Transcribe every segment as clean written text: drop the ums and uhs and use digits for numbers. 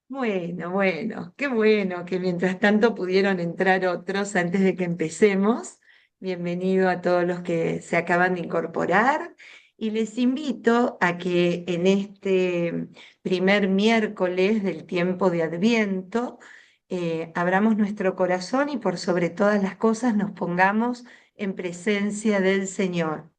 Bueno, qué bueno que mientras tanto pudieron entrar otros antes de que empecemos. Bienvenido a todos los que se acaban de incorporar y les invito a que en este primer miércoles del tiempo de Adviento abramos nuestro corazón y por sobre todas las cosas nos pongamos en presencia del Señor.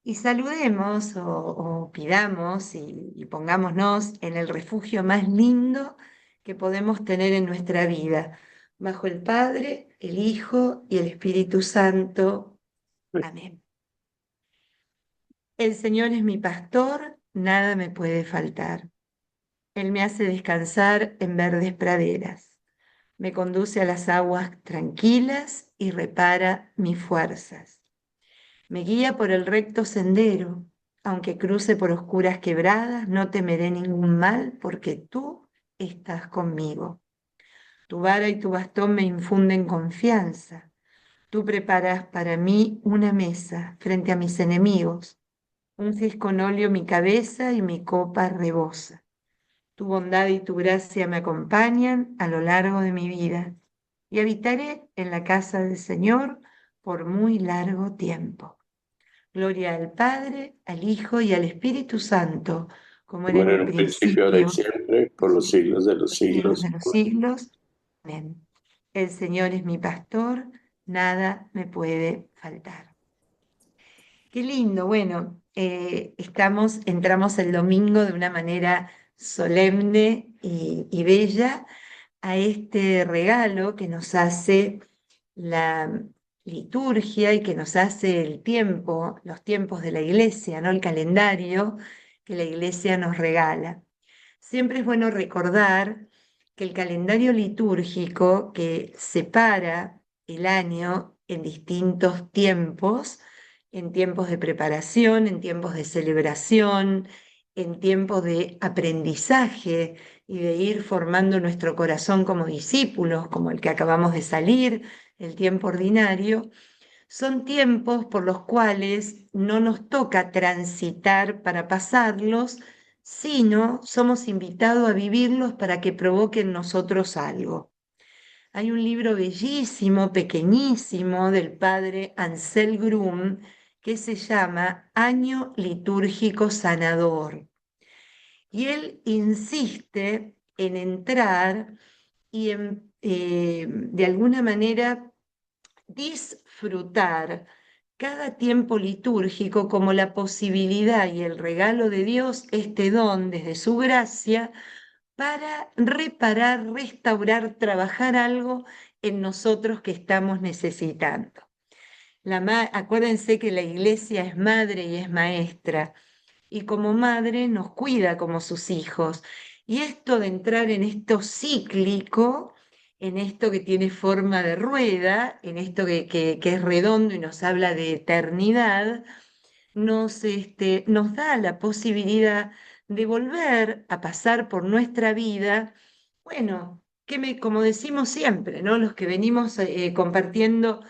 Y saludemos o pidamos y pongámonos en el refugio más lindo que podemos tener en nuestra vida, bajo el Padre, el Hijo y el Espíritu Santo. Amén. El Señor es mi pastor, nada me puede faltar. Él me hace descansar en verdes praderas, me conduce a las aguas tranquilas y repara mis fuerzas. Me guía por el recto sendero, aunque cruce por oscuras quebradas, no temeré ningún mal, porque tú estás conmigo. Tu vara y tu bastón me infunden confianza. Tú preparas para mí una mesa frente a mis enemigos. Unges con óleo mi cabeza y mi copa rebosa. Tu bondad y tu gracia me acompañan a lo largo de mi vida, y habitaré en la casa del Señor por muy largo tiempo. Gloria al Padre, al Hijo y al Espíritu Santo, como era en Bueno, en un un principio, ahora y principio, siempre, por los siglos de los los siglos siglos. de los siglos. Amén. El Señor es mi pastor, nada me puede faltar. Qué lindo, bueno, entramos el domingo de una manera solemne y bella a este regalo que nos hace la liturgia y que nos hace el tiempo, los tiempos de la iglesia, ¿no? El calendario que la iglesia nos regala. Siempre es bueno recordar que el calendario litúrgico que separa el año en distintos tiempos, en tiempos de preparación, en tiempos de celebración, en tiempos de aprendizaje y de ir formando nuestro corazón como discípulos, como el que acabamos de salir, el tiempo ordinario, son tiempos por los cuales no nos toca transitar para pasarlos, sino somos invitados a vivirlos para que provoquen en nosotros algo. Hay un libro bellísimo, pequeñísimo, del padre Ansel Grum, que se llama Año Litúrgico Sanador. Y él insiste en entrar y de alguna manera disfrutar cada tiempo litúrgico como la posibilidad y el regalo de Dios, este don desde su gracia, para reparar, restaurar, trabajar algo en nosotros que estamos necesitando. Acuérdense que la iglesia es madre y es maestra, y como madre nos cuida como sus hijos. Y esto de entrar en esto cíclico, en esto que tiene forma de rueda, en esto que es redondo y nos habla de eternidad, nos da la posibilidad de volver a pasar por nuestra vida, bueno, como decimos siempre, ¿no? Los que venimos compartiendo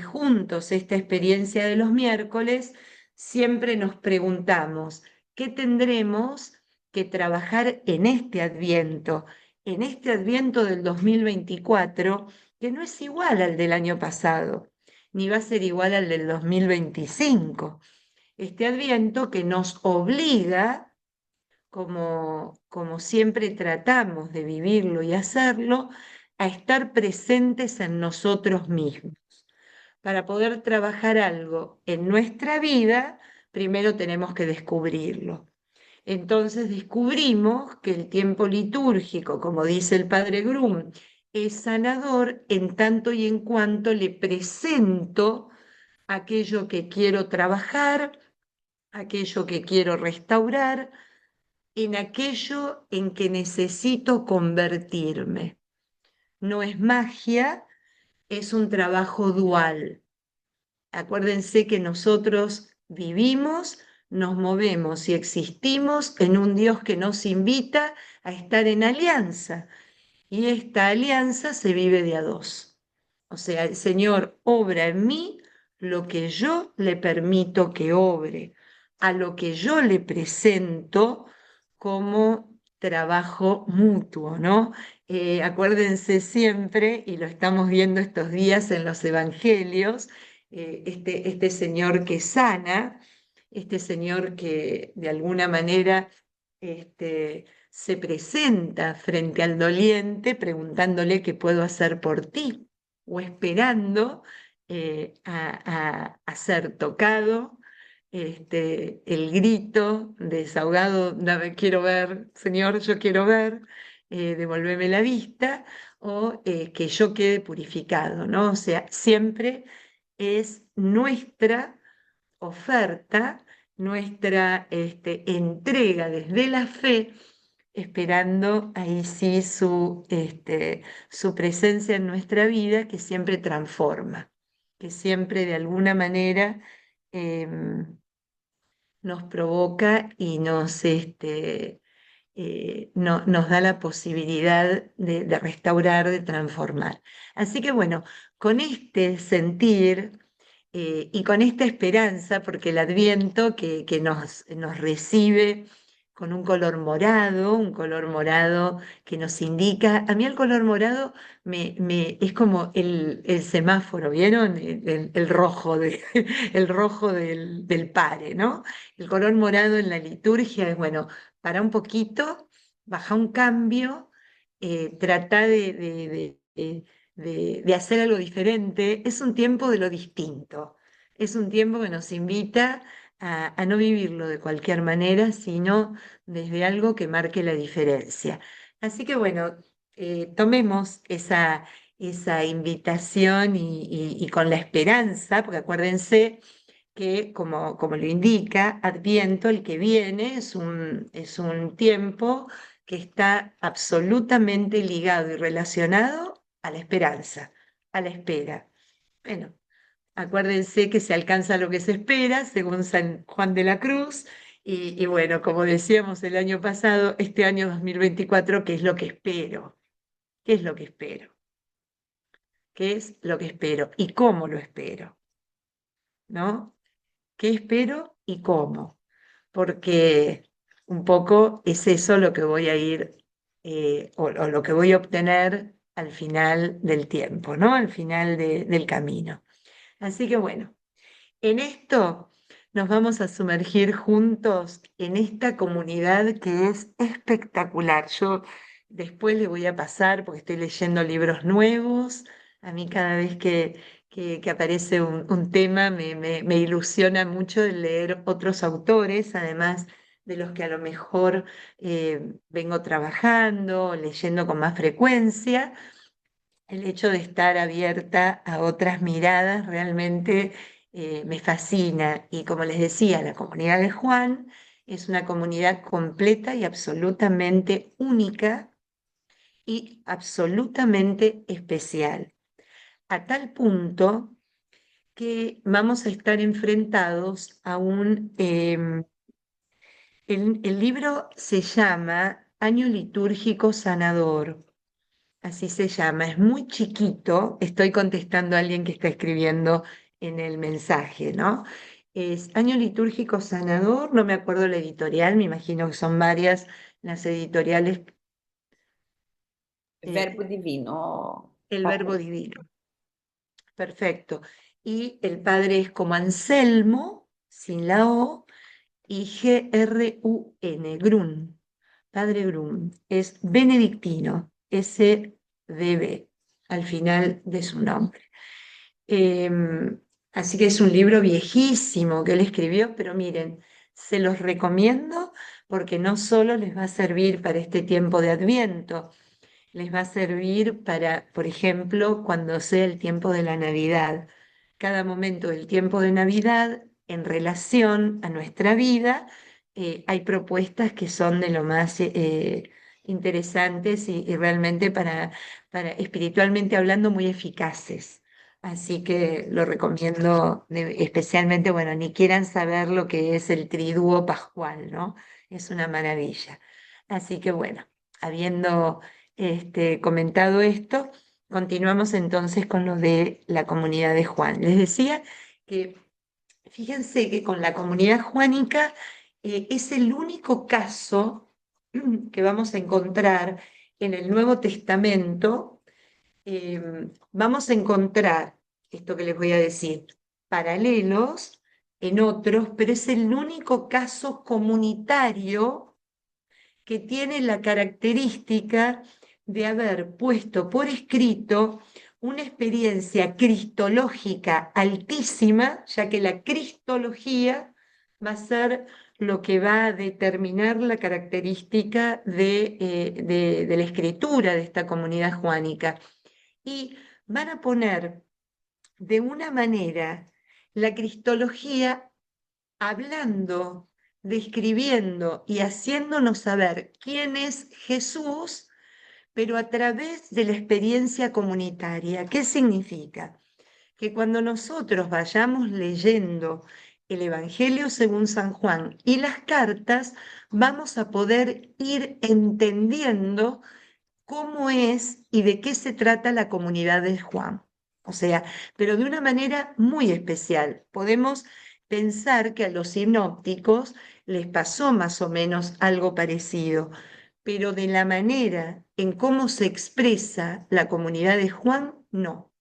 juntos esta experiencia de los miércoles, siempre nos preguntamos, ¿qué tendremos que trabajar en este Adviento del 2024, que no es igual al del año pasado, ni va a ser igual al del 2025? Este Adviento que nos obliga, como siempre tratamos de vivirlo y hacerlo, a estar presentes en nosotros mismos. Para poder trabajar algo en nuestra vida, primero tenemos que descubrirlo. Entonces descubrimos que el tiempo litúrgico, como dice el padre Grum, es sanador en tanto y en cuanto le presento aquello que quiero trabajar, aquello que quiero restaurar, en aquello en que necesito convertirme. No es magia, es un trabajo dual. Acuérdense que nosotros vivimos, nos movemos y existimos en un Dios que nos invita a estar en alianza. Y esta alianza se vive de a dos. O sea, el Señor obra en mí lo que yo le permito que obre, a lo que yo le presento como trabajo mutuo, ¿no? Acuérdense siempre, y lo estamos viendo estos días en los evangelios, este señor que sana, este señor que de alguna manera se presenta frente al doliente preguntándole qué puedo hacer por ti, o esperando a ser tocado, el grito desahogado, quiero ver, Señor, yo quiero ver, devolveme la vista, o que yo quede purificado, ¿no? O sea, siempre es nuestra oferta, nuestra entrega desde la fe, esperando ahí sí su presencia en nuestra vida que siempre transforma, que siempre de alguna manera em, nos provoca y nos da la posibilidad de restaurar, de transformar. Así que bueno, con este sentir y con esta esperanza, porque el Adviento que nos recibe con un color morado que nos indica, a mí el color morado es como el semáforo, ¿vieron? El rojo, el rojo del pare, ¿no? El color morado en la liturgia es, bueno, para un poquito, baja un cambio, trata de hacer algo diferente. Es un tiempo de lo distinto. Es un tiempo que nos invita a no vivirlo de cualquier manera, sino desde algo que marque la diferencia. Así que bueno, tomemos esa invitación y con la esperanza, porque acuérdense que, como lo indica Adviento, el que viene es un tiempo que está absolutamente ligado y relacionado a la esperanza, a la espera. Bueno, acuérdense que se alcanza lo que se espera, según San Juan de la Cruz, y bueno, como decíamos el año pasado, este año 2024, ¿qué es lo que espero? ¿Qué es lo que espero? ¿Qué es lo que espero? ¿Y cómo lo espero? ¿No? ¿Qué espero y cómo? Porque un poco es eso lo que voy a ir, o lo que voy a obtener al final del tiempo, ¿no? Al final del camino. Así que bueno, en esto nos vamos a sumergir juntos en esta comunidad que es espectacular. Yo después le voy a pasar porque estoy leyendo libros nuevos. A mí cada vez que aparece un tema me ilusiona mucho el leer otros autores, además de los que a lo mejor vengo trabajando, leyendo con más frecuencia. El hecho de estar abierta a otras miradas realmente me fascina. Y como les decía, la comunidad de Juan es una comunidad completa y absolutamente única y absolutamente especial, a tal punto que vamos a estar enfrentados a el libro se llama Año Litúrgico Sanador. Así se llama, es muy chiquito. Estoy contestando a alguien que está escribiendo en el mensaje, ¿no? Es Año Litúrgico Sanador, no me acuerdo la editorial, me imagino que son varias las editoriales. Verbo eh, divino. el Verbo Divino, perfecto. Y el padre es como Anselmo, sin la O, y Grun, Grun, padre Grun, es benedictino, SDB, al final de su nombre. Así que es un libro viejísimo que él escribió, pero miren, se los recomiendo porque no solo les va a servir para este tiempo de Adviento, les va a servir para, por ejemplo, cuando sea el tiempo de la Navidad. Cada momento del tiempo de Navidad, en relación a nuestra vida, hay propuestas que son de lo más interesantes y realmente para espiritualmente hablando muy eficaces. Así que lo recomiendo especialmente, bueno, ni quieran saber lo que es el triduo pascual, ¿no? Es una maravilla. Así que bueno, habiendo comentado esto, continuamos entonces con lo de la comunidad de Juan. Les decía que fíjense que con la comunidad juánica es el único caso que vamos a encontrar en el Nuevo Testamento, vamos a encontrar, esto que les voy a decir, paralelos en otros, pero es el único caso comunitario que tiene la característica de haber puesto por escrito una experiencia cristológica altísima, ya que la cristología va a ser lo que va a determinar la característica de la escritura de esta comunidad juánica. Y van a poner de una manera la cristología hablando, describiendo y haciéndonos saber quién es Jesús, pero a través de la experiencia comunitaria. ¿Qué significa? Que cuando nosotros vayamos leyendo el Evangelio según San Juan y las cartas, vamos a poder ir entendiendo cómo es y de qué se trata la comunidad de Juan. O sea, pero de una manera muy especial. Podemos pensar que a los sinópticos les pasó más o menos algo parecido, pero de la manera en cómo se expresa la comunidad de Juan, no.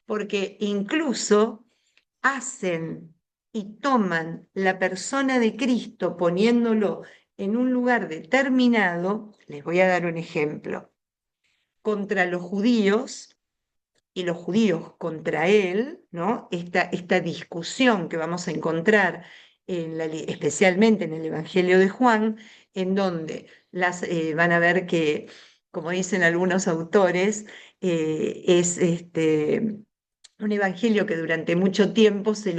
Porque incluso hacen y toman la persona de Cristo poniéndolo en un lugar determinado. Les voy a dar un ejemplo contra los judíos y los judíos contra él, ¿no? Esta discusión que vamos a encontrar especialmente en el Evangelio de Juan, en donde van a ver que, como dicen algunos autores, es un evangelio que durante mucho tiempo se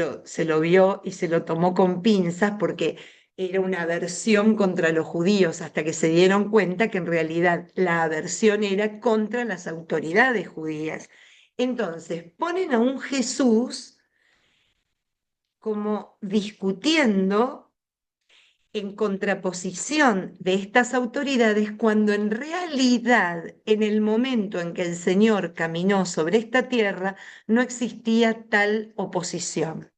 lo vio y se lo tomó con pinzas porque era una aversión contra los judíos, hasta que se dieron cuenta que en realidad la aversión era contra las autoridades judías. Entonces, ponen a un Jesús como discutiendo en contraposición de estas autoridades, cuando en realidad, en el momento en que el Señor caminó sobre esta tierra, no existía tal oposición.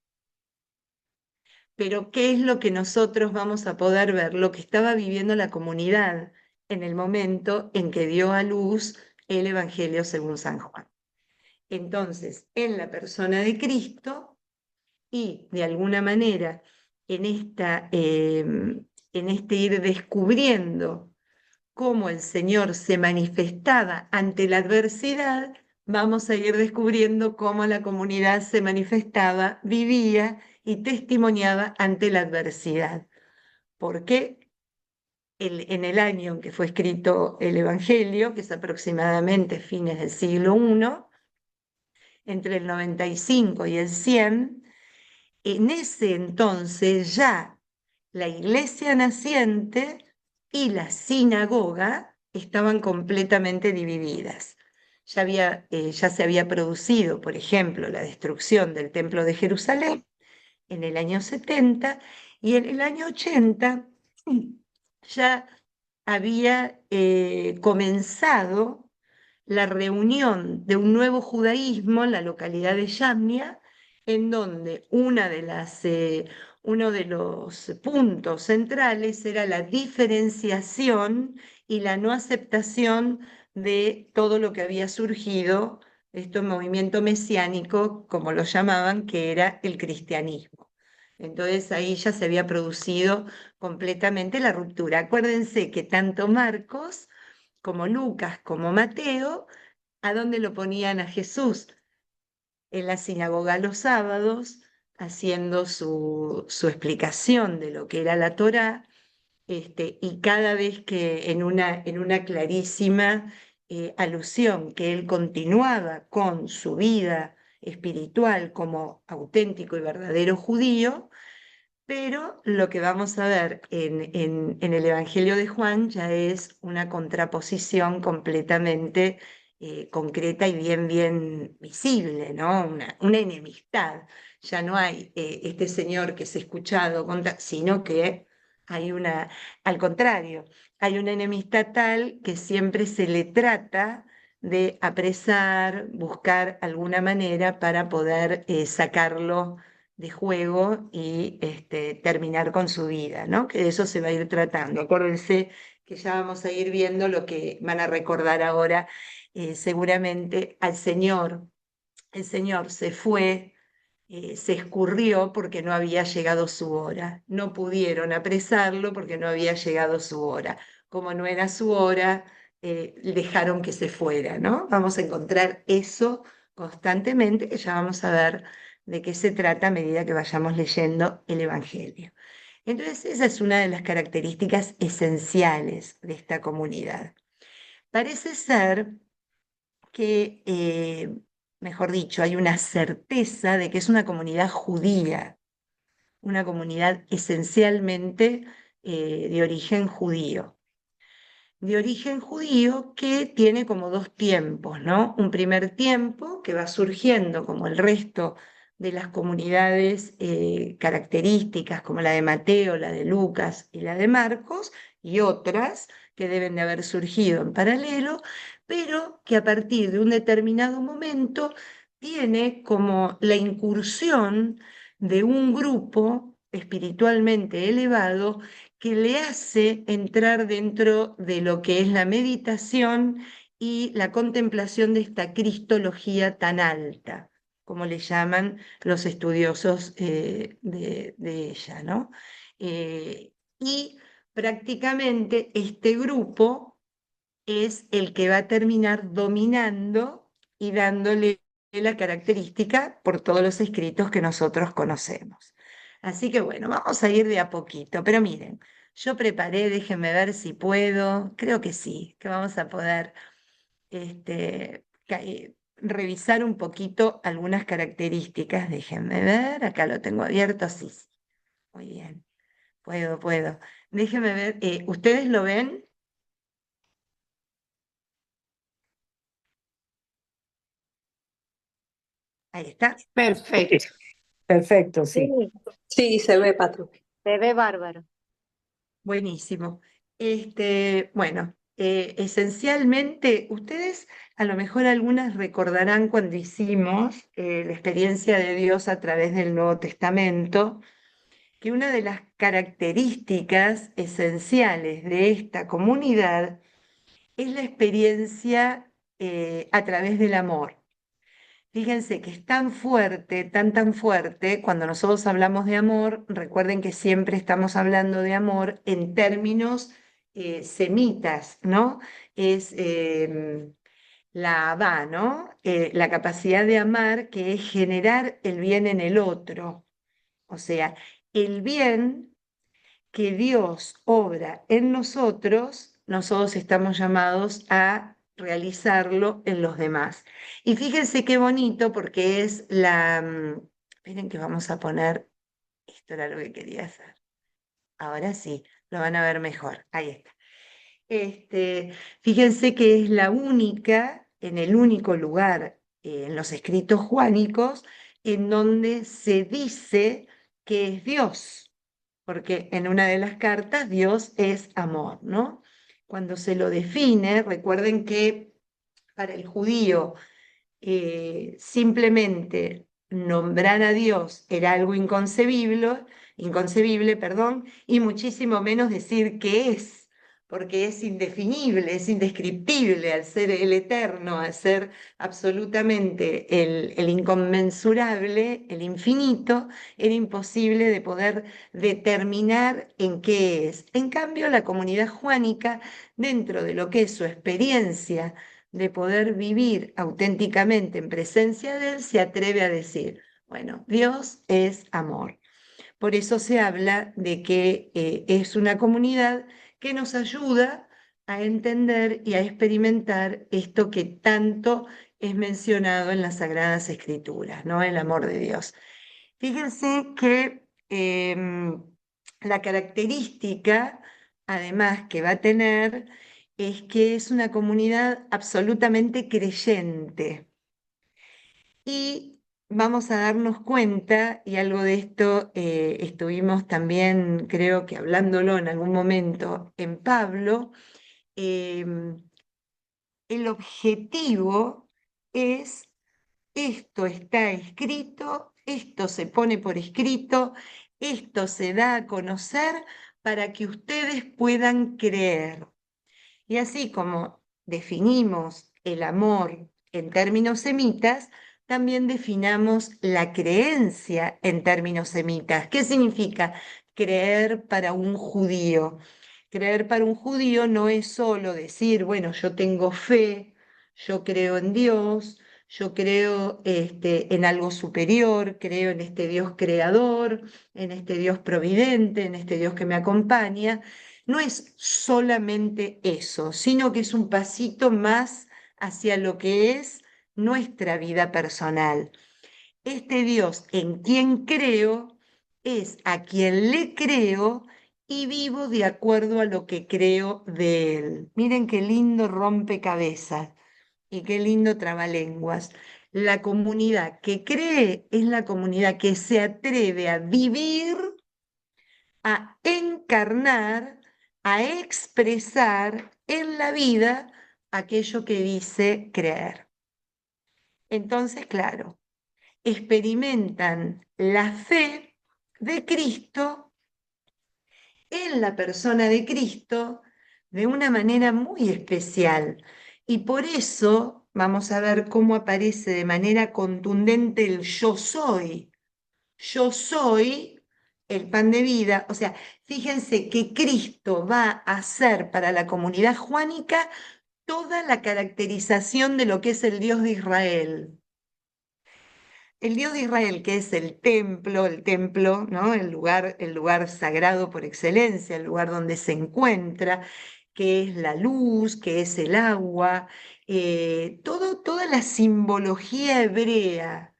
Pero ¿qué es lo que nosotros vamos a poder ver? Lo que estaba viviendo la comunidad en el momento en que dio a luz el Evangelio según San Juan. Entonces, en la persona de Cristo y de alguna manera en este ir descubriendo cómo el Señor se manifestaba ante la adversidad, vamos a ir descubriendo cómo la comunidad se manifestaba, vivía y testimoniaba ante la adversidad. Porque en el año en que fue escrito el Evangelio, que es aproximadamente fines del siglo I, entre el 95 y el 100, en ese entonces ya la iglesia naciente y la sinagoga estaban completamente divididas. Ya se había producido, por ejemplo, la destrucción del Templo de Jerusalén en el año 70 y en el año 80 ya había comenzado la reunión de un nuevo judaísmo en la localidad de Yamnia, en donde uno de los puntos centrales era la diferenciación y la no aceptación de todo lo que había surgido, este movimiento mesiánico, como lo llamaban, que era el cristianismo. Entonces ahí ya se había producido completamente la ruptura. Acuérdense que tanto Marcos como Lucas, como Mateo, ¿a dónde lo ponían a Jesús? En la sinagoga los sábados, haciendo su explicación de lo que era la Torá, y cada vez que en una clarísima alusión que él continuaba con su vida espiritual como auténtico y verdadero judío, pero lo que vamos a ver en el Evangelio de Juan ya es una contraposición completamente concreta y bien visible, ¿no? Una enemistad. Ya no hay este señor que es escuchado, sino que hay al contrario, hay una enemistad tal que siempre se le trata de apresar, buscar alguna manera para poder sacarlo de juego y terminar con su vida, ¿no? Que de eso se va a ir tratando. Acuérdense que ya vamos a ir viendo lo que van a recordar ahora, seguramente al Señor. El Señor se fue, se escurrió porque no había llegado su hora. No pudieron apresarlo porque no había llegado su hora. Como no era su hora, dejaron que se fuera, ¿no? Vamos a encontrar eso constantemente, que ya vamos a ver de qué se trata a medida que vayamos leyendo el Evangelio. Entonces, esa es una de las características esenciales de esta comunidad. Parece ser que, mejor dicho, hay una certeza de que es una comunidad judía, una comunidad esencialmente de origen judío. De origen judío que tiene como dos tiempos, ¿no? Un primer tiempo que va surgiendo como el resto de las comunidades características, como la de Mateo, la de Lucas y la de Marcos, y otras que deben de haber surgido en paralelo, pero que a partir de un determinado momento tiene como la incursión de un grupo espiritualmente elevado que le hace entrar dentro de lo que es la meditación y la contemplación de esta cristología tan alta, como le llaman los estudiosos de ella, ¿no? Y prácticamente este grupo es el que va a terminar dominando y dándole la característica por todos los escritos que nosotros conocemos. Así que bueno, vamos a ir de a poquito, pero miren, yo preparé, déjenme ver si puedo, creo que sí, que vamos a poder revisar un poquito algunas características, déjenme ver, acá lo tengo abierto, sí, sí, muy bien, puedo. Déjenme ver, ¿ustedes lo ven? Ahí está. Perfecto. Perfecto, sí. Sí, Sí, se ve, patrón. se ve bárbaro. Buenísimo. Bueno, esencialmente, ustedes a lo mejor algunas recordarán cuando hicimos la experiencia de Dios a través del Nuevo Testamento, que una de las características esenciales de esta comunidad es la experiencia a través del amor. Fíjense que es tan fuerte, tan fuerte, cuando nosotros hablamos de amor, recuerden que siempre estamos hablando de amor en términos semitas, ¿no? Es la Abba, ¿no? La capacidad de amar que es generar el bien en el otro. O sea, el bien que Dios obra en nosotros, nosotros estamos llamados a realizarlo en los demás. Y fíjense qué bonito porque es esperen que vamos a poner, esto era lo que quería hacer. Ahora sí, lo van a ver mejor. Ahí está. Fíjense que es la única, en el único lugar en los escritos juánicos en donde se dice que es Dios, porque en una de las cartas Dios es amor, ¿no? Cuando se lo define, recuerden que para el judío simplemente nombrar a Dios era algo inconcebible, perdón, y muchísimo menos decir qué es, porque es indefinible, es indescriptible al ser el eterno, al ser absolutamente el inconmensurable, el infinito, era imposible de poder determinar en qué es. En cambio, la comunidad juánica, dentro de lo que es su experiencia, de poder vivir auténticamente en presencia de Él, se atreve a decir, bueno, Dios es amor. Por eso se habla de que es una comunidad que nos ayuda a entender y a experimentar esto que tanto es mencionado en las Sagradas Escrituras, ¿no? El amor de Dios. Fíjense que la característica, además, que va a tener es que es una comunidad absolutamente creyente. Y vamos a darnos cuenta, y algo de esto estuvimos también, creo que hablándolo en algún momento en Pablo, em, el objetivo es: esto está escrito, esto se pone por escrito, esto se da a conocer para que ustedes puedan creer. Y así como definimos el amor en términos semitas, también definamos la creencia en términos semitas. ¿Qué significa creer para un judío? Creer para un judío no es solo decir, bueno, yo tengo fe, yo creo en Dios, yo creo en algo superior, creo en este Dios creador, en este Dios providente, en este Dios que me acompaña. No es solamente eso, sino que es un pasito más hacia lo que es nuestra vida personal. Este Dios en quien creo es a quien le creo y vivo de acuerdo a lo que creo de él. Miren qué lindo rompecabezas y qué lindo trabalenguas. La comunidad que cree es la comunidad que se atreve a vivir, a encarnar, a expresar en la vida aquello que dice creer. Entonces, claro, experimentan la fe de Cristo en la persona de Cristo de una manera muy especial. Y por eso vamos a ver cómo aparece de manera contundente el yo soy. Yo soy el pan de vida. O sea, fíjense que Cristo va a hacer para la comunidad juánica toda la caracterización de lo que es el Dios de Israel. El Dios de Israel, que es el templo, ¿no? El lugar sagrado por excelencia, el lugar donde se encuentra, que es la luz, que es el agua, toda la simbología hebrea,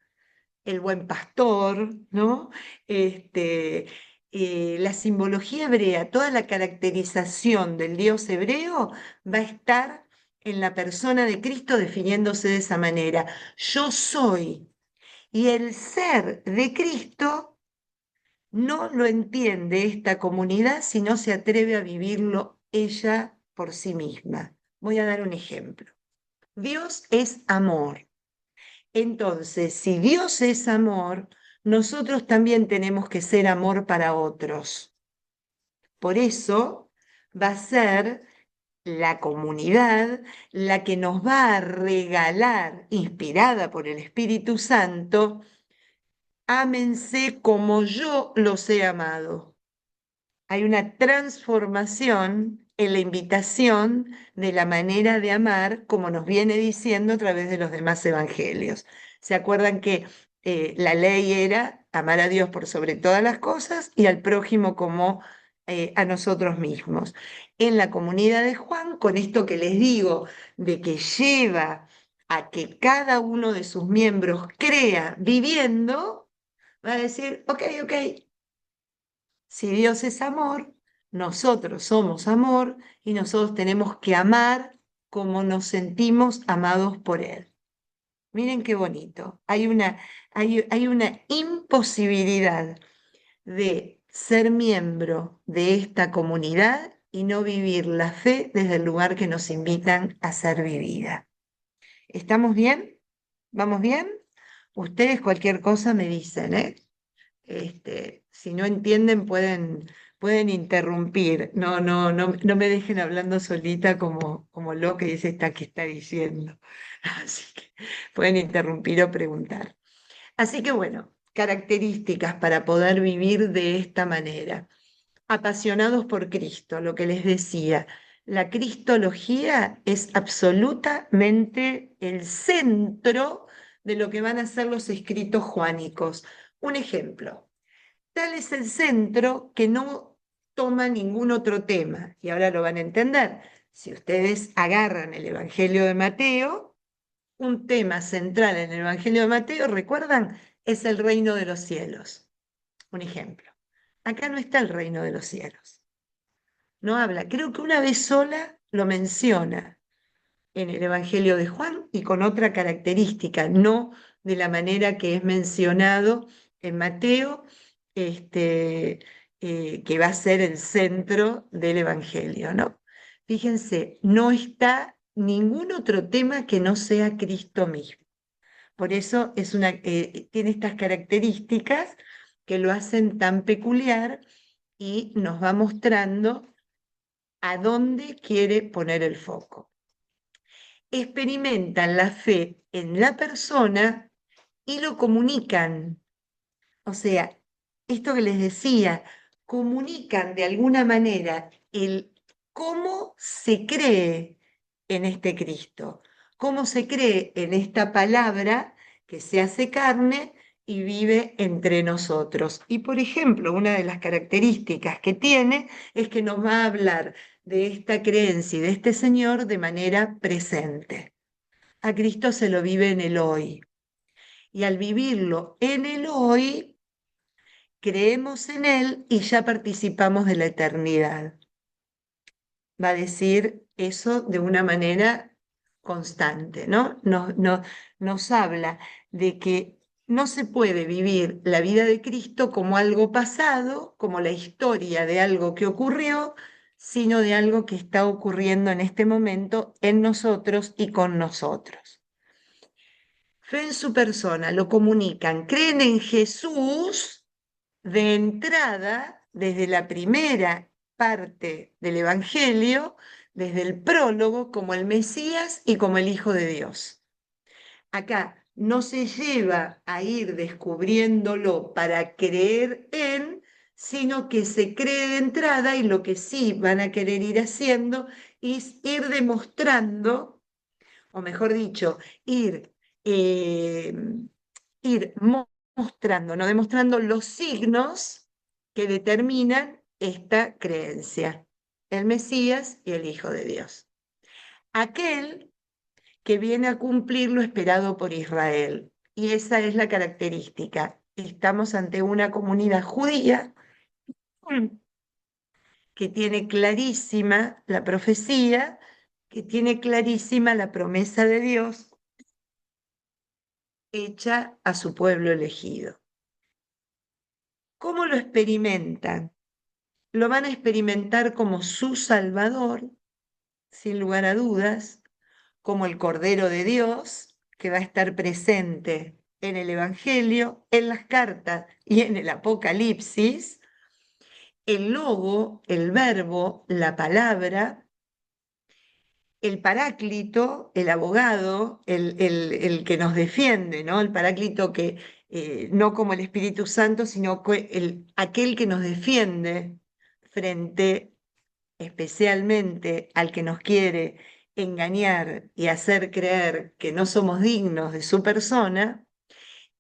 el buen pastor, ¿no? Este, la simbología hebrea, toda la caracterización del Dios hebreo va a estar en la persona de Cristo definiéndose de esa manera. Yo soy. Y el ser de Cristo no lo entiende esta comunidad si no se atreve a vivirlo ella por sí misma. Voy a dar un ejemplo. Dios es amor. Entonces, si Dios es amor, nosotros también tenemos que ser amor para otros. Por eso va a ser la comunidad la que nos va a regalar, inspirada por el Espíritu Santo, ámense como yo los he amado. Hay una transformación en la invitación de la manera de amar, como nos viene diciendo a través de los demás evangelios. ¿Se acuerdan que la ley era amar a Dios por sobre todas las cosas y al prójimo como a nosotros mismos? En la comunidad de Juan, con esto que les digo, de que lleva a que cada uno de sus miembros crea viviendo, va a decir, ok, ok, si Dios es amor, nosotros somos amor y nosotros tenemos que amar como nos sentimos amados por Él. Miren qué bonito. Hay una imposibilidad de ser miembro de esta comunidad y no vivir la fe desde el lugar que nos invitan a ser vivida. ¿Estamos bien? ¿Vamos bien? Ustedes cualquier cosa me dicen, ¿eh? Si no entienden pueden interrumpir. No me dejen hablando solita como lo que dice esta que está diciendo. Así que pueden interrumpir o preguntar. Así que bueno, características para poder vivir de esta manera. Apasionados por Cristo, lo que les decía. La cristología es absolutamente el centro de lo que van a ser los escritos juánicos. Un ejemplo. Tal es el centro que no toma ningún otro tema. Y ahora lo van a entender. Si ustedes agarran el Evangelio de Mateo, un tema central en el Evangelio de Mateo, ¿recuerdan? Es el reino de los cielos. Un ejemplo. Acá no está el reino de los cielos. No habla. Creo que una vez sola lo menciona en el Evangelio de Juan y con otra característica, no de la manera que es mencionado en Mateo, que va a ser el centro del Evangelio, ¿no? Fíjense, no está ningún otro tema que no sea Cristo mismo. Por eso tiene estas características que lo hacen tan peculiar y nos va mostrando a dónde quiere poner el foco. Experimentan la fe en la persona y lo comunican. O sea, esto que les decía, comunican de alguna manera el cómo se cree en este Cristo, cómo se cree en esta palabra que se hace carne y vive entre nosotros. Y por ejemplo, una de las características que tiene es que nos va a hablar de esta creencia y de este Señor de manera presente. A Cristo se lo vive en el hoy. Y al vivirlo en el hoy, creemos en Él y ya participamos de la eternidad. Va a decir eso de una manera constante, ¿no? Nos habla de que no se puede vivir la vida de Cristo como algo pasado, como la historia de algo que ocurrió, sino de algo que está ocurriendo en este momento en nosotros y con nosotros. Fe en su persona, lo comunican, creen en Jesús de entrada, desde la primera parte del Evangelio, desde el prólogo, como el Mesías y como el Hijo de Dios. Acá no se lleva a ir descubriéndolo para creer en, sino que se cree de entrada y lo que sí van a querer ir haciendo es ir demostrando, o mejor dicho, eh, ir mostrando, no demostrando los signos que determinan esta creencia, el Mesías y el Hijo de Dios. Aquel que viene a cumplir lo esperado por Israel. Y esa es la característica. Estamos ante una comunidad judía que tiene clarísima la profecía, que tiene clarísima la promesa de Dios hecha a su pueblo elegido. ¿Cómo lo experimentan? Lo van a experimentar como su Salvador, sin lugar a dudas, como el Cordero de Dios, que va a estar presente en el Evangelio, en las cartas y en el Apocalipsis, el logo, el verbo, la palabra, el paráclito, el abogado, el que nos defiende, ¿no? El paráclito que no como el Espíritu Santo, sino aquel que nos defiende frente especialmente al que nos quiere engañar y hacer creer que no somos dignos de su persona,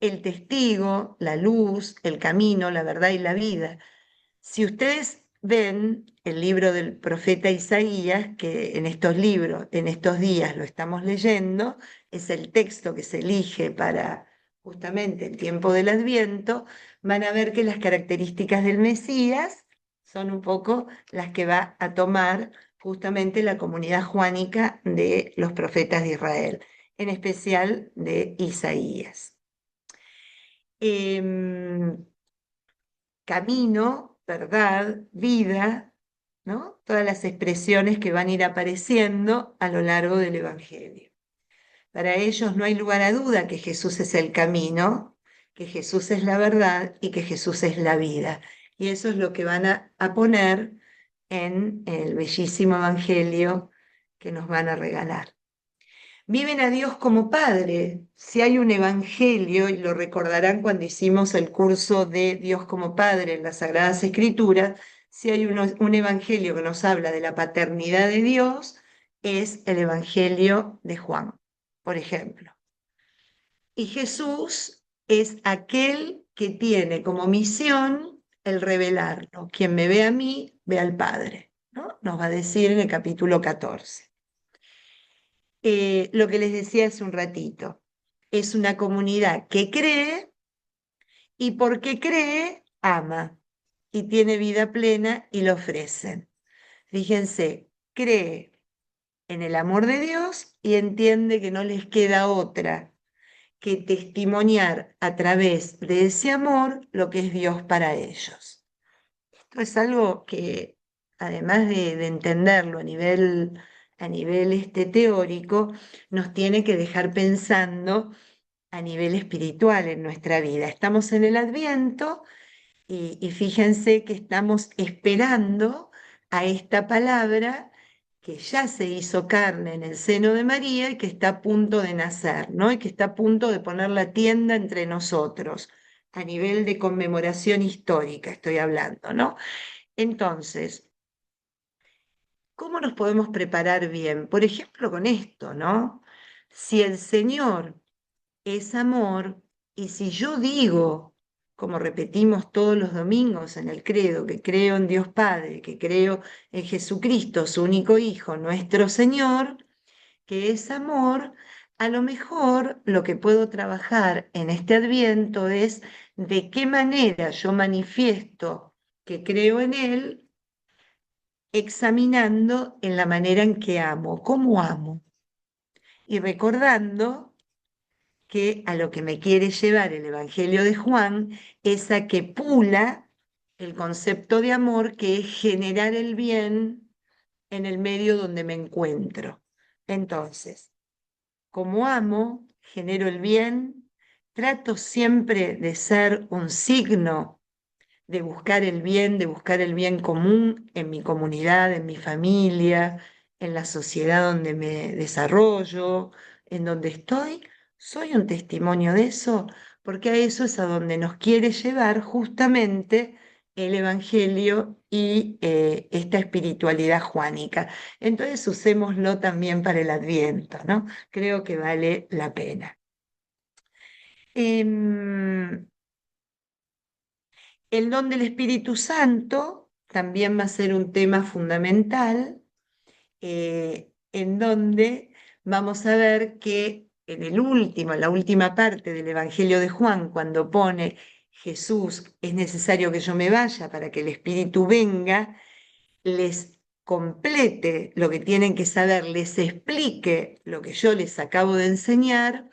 el testigo, la luz, el camino, la verdad y la vida. Si ustedes ven el libro del profeta Isaías, que en estos libros, en estos días lo estamos leyendo, es el texto que se elige para justamente el tiempo del Adviento, van a ver que las características del Mesías son un poco las que va a tomar justamente la comunidad juánica de los profetas de Israel, en especial de Isaías. Camino, verdad, vida, ¿no? Todas las expresiones que van a ir apareciendo a lo largo del Evangelio. Para ellos no hay lugar a duda que Jesús es el camino, que Jesús es la verdad y que Jesús es la vida. Y eso es lo que van a poner en el bellísimo Evangelio que nos van a regalar. Viven a Dios como Padre. Si hay un evangelio, y lo recordarán cuando hicimos el curso de Dios como Padre en las Sagradas Escrituras, si hay un evangelio que nos habla de la paternidad de Dios, es el evangelio de Juan, por ejemplo. Y Jesús es aquel que tiene como misión el revelarlo. Quien me ve a mí, ve al Padre, ¿no? Nos va a decir en el capítulo 14. Lo que les decía hace un ratito, es una comunidad que cree y porque cree, ama y tiene vida plena y lo ofrecen. Fíjense, cree en el amor de Dios y entiende que no les queda otra que testimoniar a través de ese amor lo que es Dios para ellos. Esto es algo que, además de entenderlo a nivel teórico, nos tiene que dejar pensando a nivel espiritual en nuestra vida. Estamos en el Adviento y fíjense que estamos esperando a esta palabra que ya se hizo carne en el seno de María y que está a punto de nacer, ¿no? Y que está a punto de poner la tienda entre nosotros, a nivel de conmemoración histórica estoy hablando, ¿no? Entonces, ¿cómo nos podemos preparar bien? Por ejemplo, con esto, ¿no? Si el Señor es amor, y si yo digo, como repetimos todos los domingos en el credo, que creo en Dios Padre, que creo en Jesucristo, su único Hijo, nuestro Señor, que es amor, a lo mejor lo que puedo trabajar en este Adviento es de qué manera yo manifiesto que creo en Él, examinando en la manera en que amo, cómo amo, y recordando que a lo que me quiere llevar el Evangelio de Juan es a que pula el concepto de amor, que es generar el bien en el medio donde me encuentro. Entonces, como amo, genero el bien, trato siempre de ser un signo de buscar el bien común en mi comunidad, en mi familia, en la sociedad donde me desarrollo, en donde estoy. Soy un testimonio de eso, porque a eso es a donde nos quiere llevar justamente el Evangelio y esta espiritualidad juánica. Entonces usémoslo también para el Adviento, ¿no? Creo que vale la pena. Em, el don del Espíritu Santo también va a ser un tema fundamental, en donde vamos a ver que en la última parte del Evangelio de Juan, cuando pone Jesús, es necesario que yo me vaya para que el Espíritu venga, les complete lo que tienen que saber, les explique lo que yo les acabo de enseñar,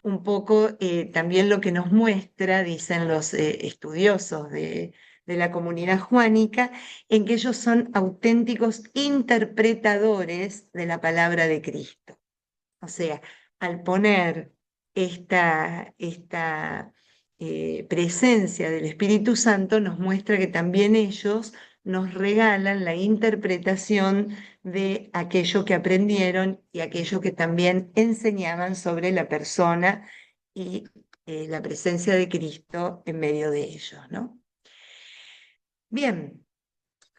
un poco también lo que nos muestra, dicen los estudiosos de la comunidad juánica, en que ellos son auténticos interpretadores de la palabra de Cristo. O sea, al poner esta presencia del Espíritu Santo, nos muestra que también ellos nos regalan la interpretación de aquello que aprendieron y aquello que también enseñaban sobre la persona y la presencia de Cristo en medio de ellos, ¿no? Bien,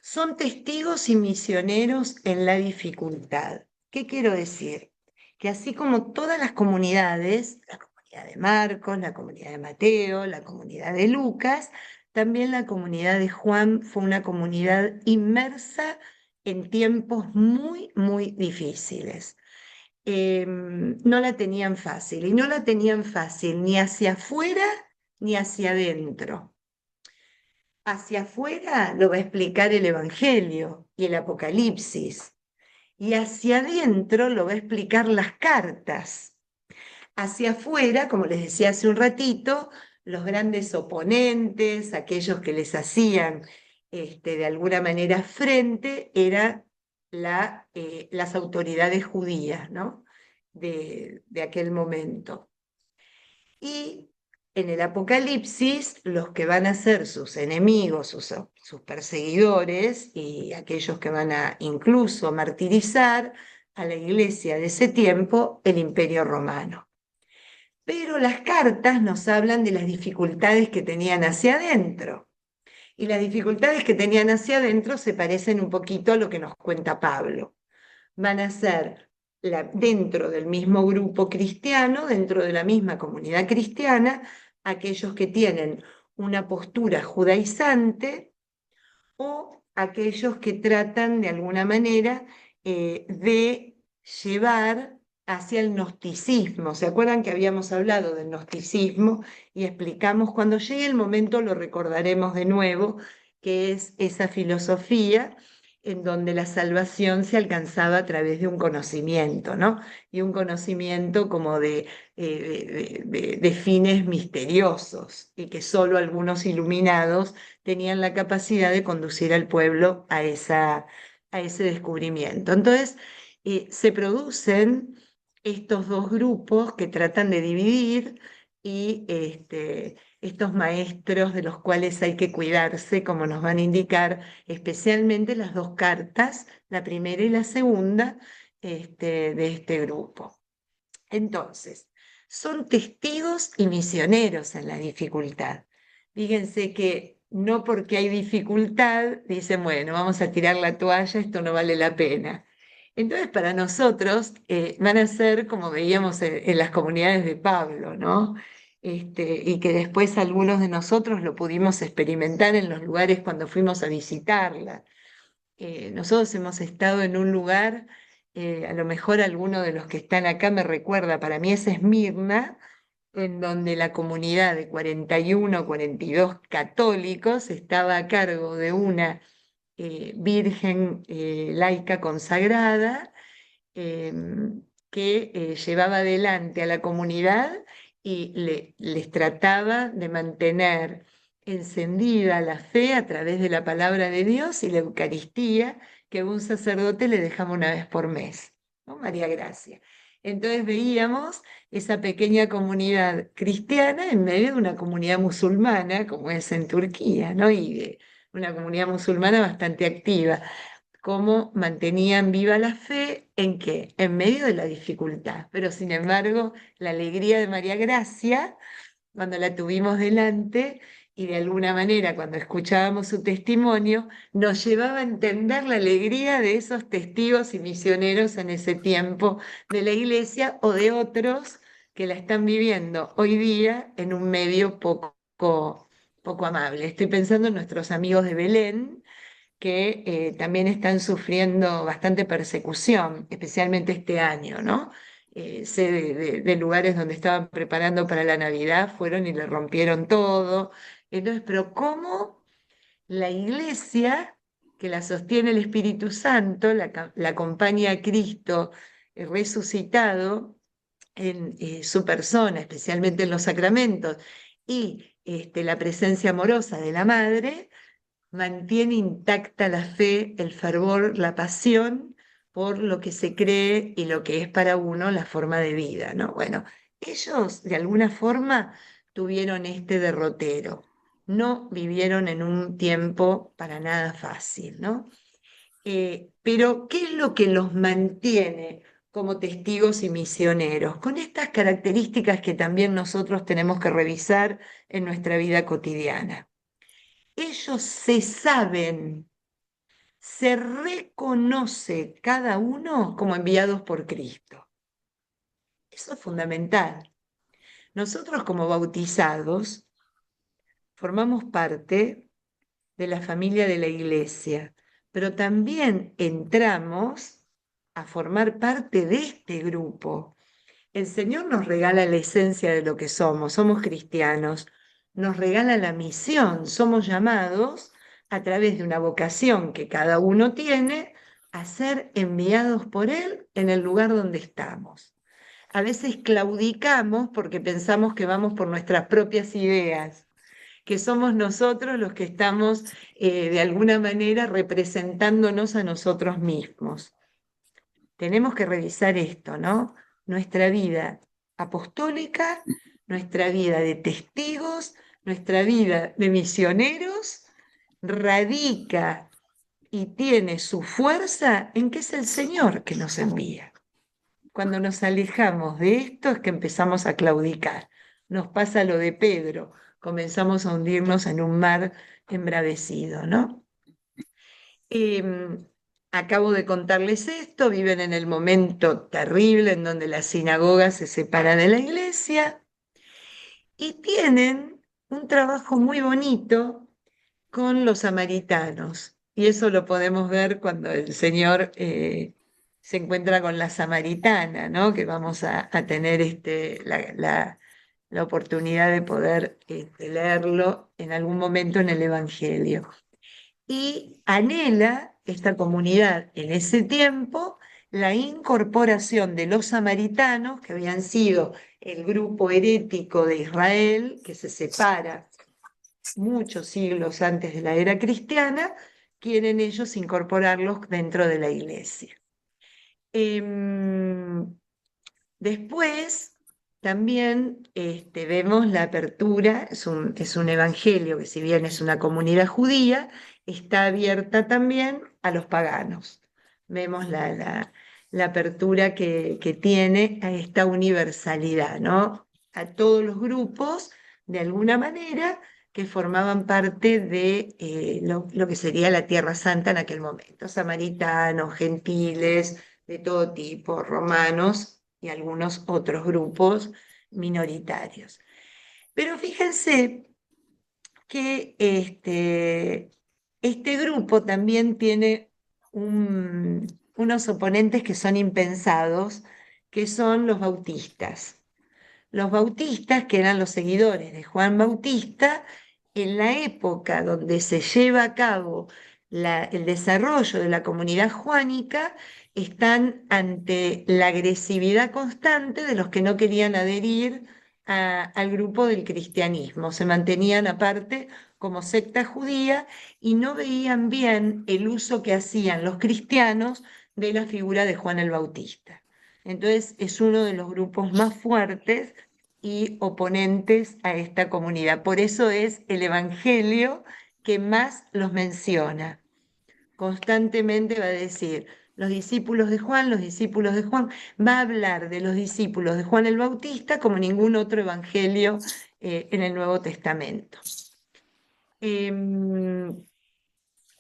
son testigos y misioneros en la dificultad. ¿Qué quiero decir? Que así como todas las comunidades, la comunidad de Marcos, la comunidad de Mateo, la comunidad de Lucas, también la comunidad de Juan fue una comunidad inmersa en tiempos muy, muy difíciles. No la tenían fácil, y no la tenían fácil ni hacia afuera ni hacia adentro. Hacia afuera lo va a explicar el Evangelio y el Apocalipsis, y hacia adentro lo va a explicar las cartas. Hacia afuera, como les decía hace un ratito, los grandes oponentes, aquellos que les hacían de alguna manera frente, eran las autoridades judías, ¿no? de aquel momento. Y en el Apocalipsis, los que van a ser sus enemigos, sus perseguidores y aquellos que van a incluso martirizar a la iglesia de ese tiempo, el Imperio Romano. Pero las cartas nos hablan de las dificultades que tenían hacia adentro. Y las dificultades que tenían hacia adentro se parecen un poquito a lo que nos cuenta Pablo. Van a ser dentro del mismo grupo cristiano, dentro de la misma comunidad cristiana, aquellos que tienen una postura judaizante o aquellos que tratan de alguna manera de llevar hacia el gnosticismo. ¿Se acuerdan que habíamos hablado del gnosticismo y explicamos? Cuando llegue el momento lo recordaremos de nuevo, que es esa filosofía en donde la salvación se alcanzaba a través de un conocimiento, ¿no? Y un conocimiento como de fines misteriosos, y que solo algunos iluminados tenían la capacidad de conducir al pueblo a ese descubrimiento. Entonces, se producen estos dos grupos que tratan de dividir y estos maestros de los cuales hay que cuidarse, como nos van a indicar especialmente las dos cartas, la primera y la segunda, de este grupo. Entonces, son testigos y misioneros en la dificultad. Fíjense que no porque hay dificultad dicen, bueno, vamos a tirar la toalla, esto no vale la pena. Entonces, para nosotros van a ser como veíamos en las comunidades de Pablo, ¿no? Y que después algunos de nosotros lo pudimos experimentar en los lugares cuando fuimos a visitarla. Nosotros hemos estado en un lugar, a lo mejor alguno de los que están acá me recuerda, para mí es Esmirna, en donde la comunidad de 41 o 42 católicos estaba a cargo de una virgen laica consagrada, que llevaba adelante a la comunidad y les trataba de mantener encendida la fe a través de la palabra de Dios y la Eucaristía que un sacerdote le dejaba una vez por mes, ¿no? María Gracia. Entonces veíamos esa pequeña comunidad cristiana en medio de una comunidad musulmana, como es en Turquía, ¿no? Y de una comunidad musulmana bastante activa, cómo mantenían viva la fe en qué, en medio de la dificultad. Pero sin embargo, la alegría de María Gracia, cuando la tuvimos delante y de alguna manera cuando escuchábamos su testimonio, nos llevaba a entender la alegría de esos testigos y misioneros en ese tiempo de la iglesia o de otros que la están viviendo hoy día en un medio poco amable. Estoy pensando en nuestros amigos de Belén, que también están sufriendo bastante persecución, especialmente este año, ¿no? Sé de lugares donde estaban preparando para la Navidad, fueron y le rompieron todo. Entonces, pero ¿cómo la iglesia, que la sostiene el Espíritu Santo, la acompaña a Cristo resucitado en su persona, especialmente en los sacramentos, y la presencia amorosa de la Madre, mantiene intacta la fe, el fervor, la pasión por lo que se cree y lo que es para uno la forma de vida, ¿no? Bueno, ellos de alguna forma tuvieron este derrotero, no vivieron en un tiempo para nada fácil, ¿no? Pero ¿qué es lo que los mantiene como testigos y misioneros? Con estas características que también nosotros tenemos que revisar en nuestra vida cotidiana. Ellos se saben, se reconoce cada uno como enviados por Cristo. Eso es fundamental. Nosotros como bautizados formamos parte de la familia de la iglesia, pero también entramos a formar parte de este grupo. El Señor nos regala la esencia de lo que somos cristianos, nos regala la misión, somos llamados a través de una vocación que cada uno tiene a ser enviados por Él en el lugar donde estamos. A veces claudicamos porque pensamos que vamos por nuestras propias ideas, que somos nosotros los que estamos de alguna manera representándonos a nosotros mismos. Tenemos que revisar esto, ¿no? Nuestra vida apostólica, nuestra vida de testigos, nuestra vida de misioneros, radica y tiene su fuerza en que es el Señor que nos envía. Cuando nos alejamos de esto es que empezamos a claudicar. Nos pasa lo de Pedro, comenzamos a hundirnos en un mar embravecido, ¿no? Acabo de contarles esto, viven en el momento terrible en donde la sinagoga se separa de la iglesia y tienen un trabajo muy bonito con los samaritanos. Y eso lo podemos ver cuando el Señor se encuentra con la samaritana, ¿no? Que vamos a tener la oportunidad de poder leerlo en algún momento en el Evangelio. Y anhela esta comunidad en ese tiempo la incorporación de los samaritanos, que habían sido el grupo herético de Israel, que se separa muchos siglos antes de la era cristiana, quieren ellos incorporarlos dentro de la iglesia. Después también vemos la apertura, es un evangelio que si bien es una comunidad judía, está abierta también a los paganos. Vemos la apertura que tiene a esta universalidad, ¿no? A todos los grupos, de alguna manera, que formaban parte de lo que sería la Tierra Santa en aquel momento, samaritanos, gentiles, de todo tipo, romanos y algunos otros grupos minoritarios. Pero fíjense que este grupo también tiene unos oponentes que son impensados, que son los bautistas. Los bautistas, que eran los seguidores de Juan Bautista, en la época donde se lleva a cabo el desarrollo de la comunidad juánica, están ante la agresividad constante de los que no querían adherir al grupo del cristianismo. Se mantenían aparte como secta judía y no veían bien el uso que hacían los cristianos de la figura de Juan el Bautista. Entonces es uno de los grupos más fuertes y oponentes a esta comunidad. Por eso es el Evangelio que más los menciona. Constantemente va a decir, los discípulos de Juan, los discípulos de Juan, va a hablar de los discípulos de Juan el Bautista como ningún otro evangelio en el Nuevo Testamento.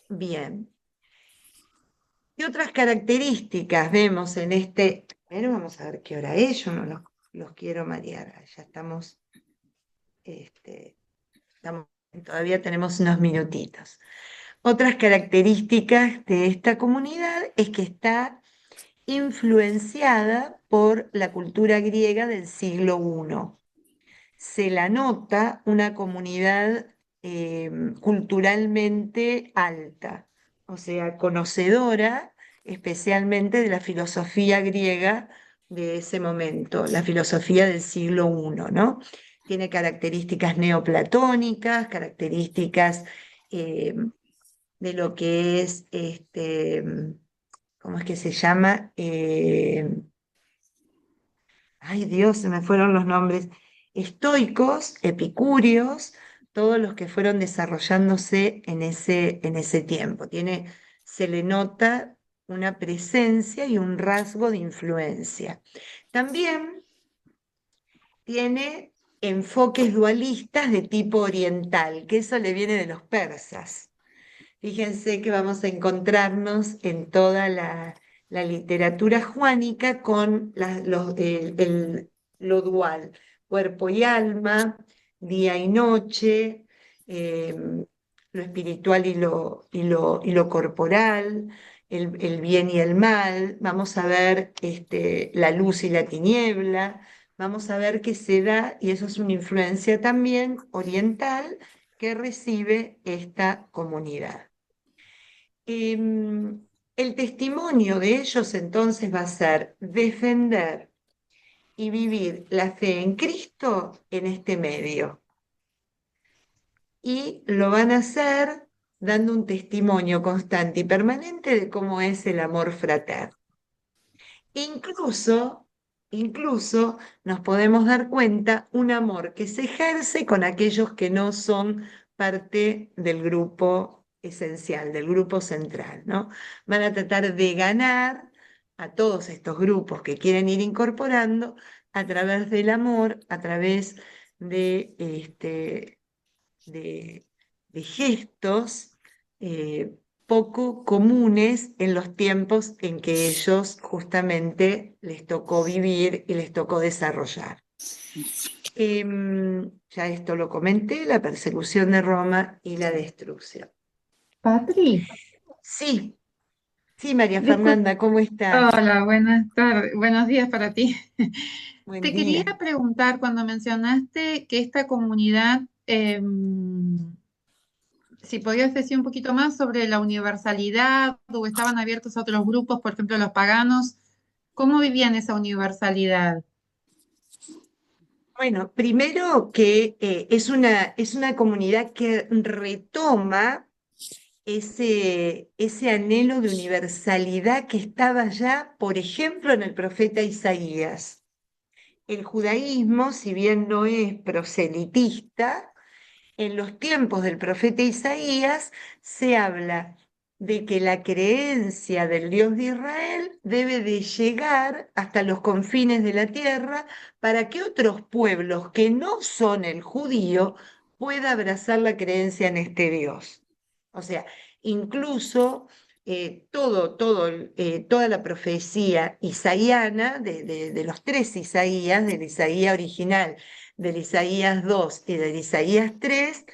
Bien. ¿Qué otras características vemos en este? Bueno, vamos a ver qué hora es, yo no los quiero marear, ya estamos, todavía tenemos unos minutitos. Otras características de esta comunidad es que está influenciada por la cultura griega del siglo I. Se la nota una comunidad culturalmente alta, o sea, conocedora especialmente de la filosofía griega de ese momento, la filosofía del siglo I, ¿no? Tiene características neoplatónicas, características de lo que es, ¿cómo es que se llama? Ay Dios, se me fueron los nombres, estoicos, epicúreos, todos los que fueron desarrollándose en ese tiempo. Se le nota una presencia y un rasgo de influencia. También tiene enfoques dualistas de tipo oriental, que eso le viene de los persas. Fíjense que vamos a encontrarnos en toda la literatura juánica con lo dual, cuerpo y alma, día y noche, eh, lo espiritual y lo corporal, el bien y el mal. Vamos a ver la luz y la tiniebla. Vamos a ver que se da, y eso es una influencia también oriental que recibe esta comunidad. El testimonio de ellos entonces va a ser defender y vivir la fe en Cristo en este medio. Y lo van a hacer dando un testimonio constante y permanente de cómo es el amor fraterno. Incluso nos podemos dar cuenta un amor que se ejerce con aquellos que no son parte del grupo esencial, del grupo central, ¿no? Van a tratar de ganar a todos estos grupos que quieren ir incorporando a través del amor, a través de, de gestos poco comunes en los tiempos en que ellos justamente les tocó vivir y les tocó desarrollar. Ya esto lo comenté, la persecución de Roma y la destrucción. Patri, Sí, sí, María disculpa. Fernanda, ¿cómo estás? Hola, buenas tardes, buenos días para ti. Buen Te quería día. preguntar, cuando mencionaste que esta comunidad, si podías decir un poquito más sobre la universalidad o estaban abiertos a otros grupos, por ejemplo, los paganos, ¿cómo vivían esa universalidad? Bueno, primero que es una comunidad que retoma ese anhelo de universalidad que estaba ya, por ejemplo, en el profeta Isaías. el judaísmo, si bien no es proselitista, en los tiempos del profeta Isaías se habla de que la creencia del Dios de Israel debe de llegar hasta los confines de la tierra para que otros pueblos que no son el judío puedan abrazar la creencia en este Dios. O sea, incluso toda la profecía isaíana de los tres Isaías, del Isaías original, del Isaías 2 y del Isaías 3,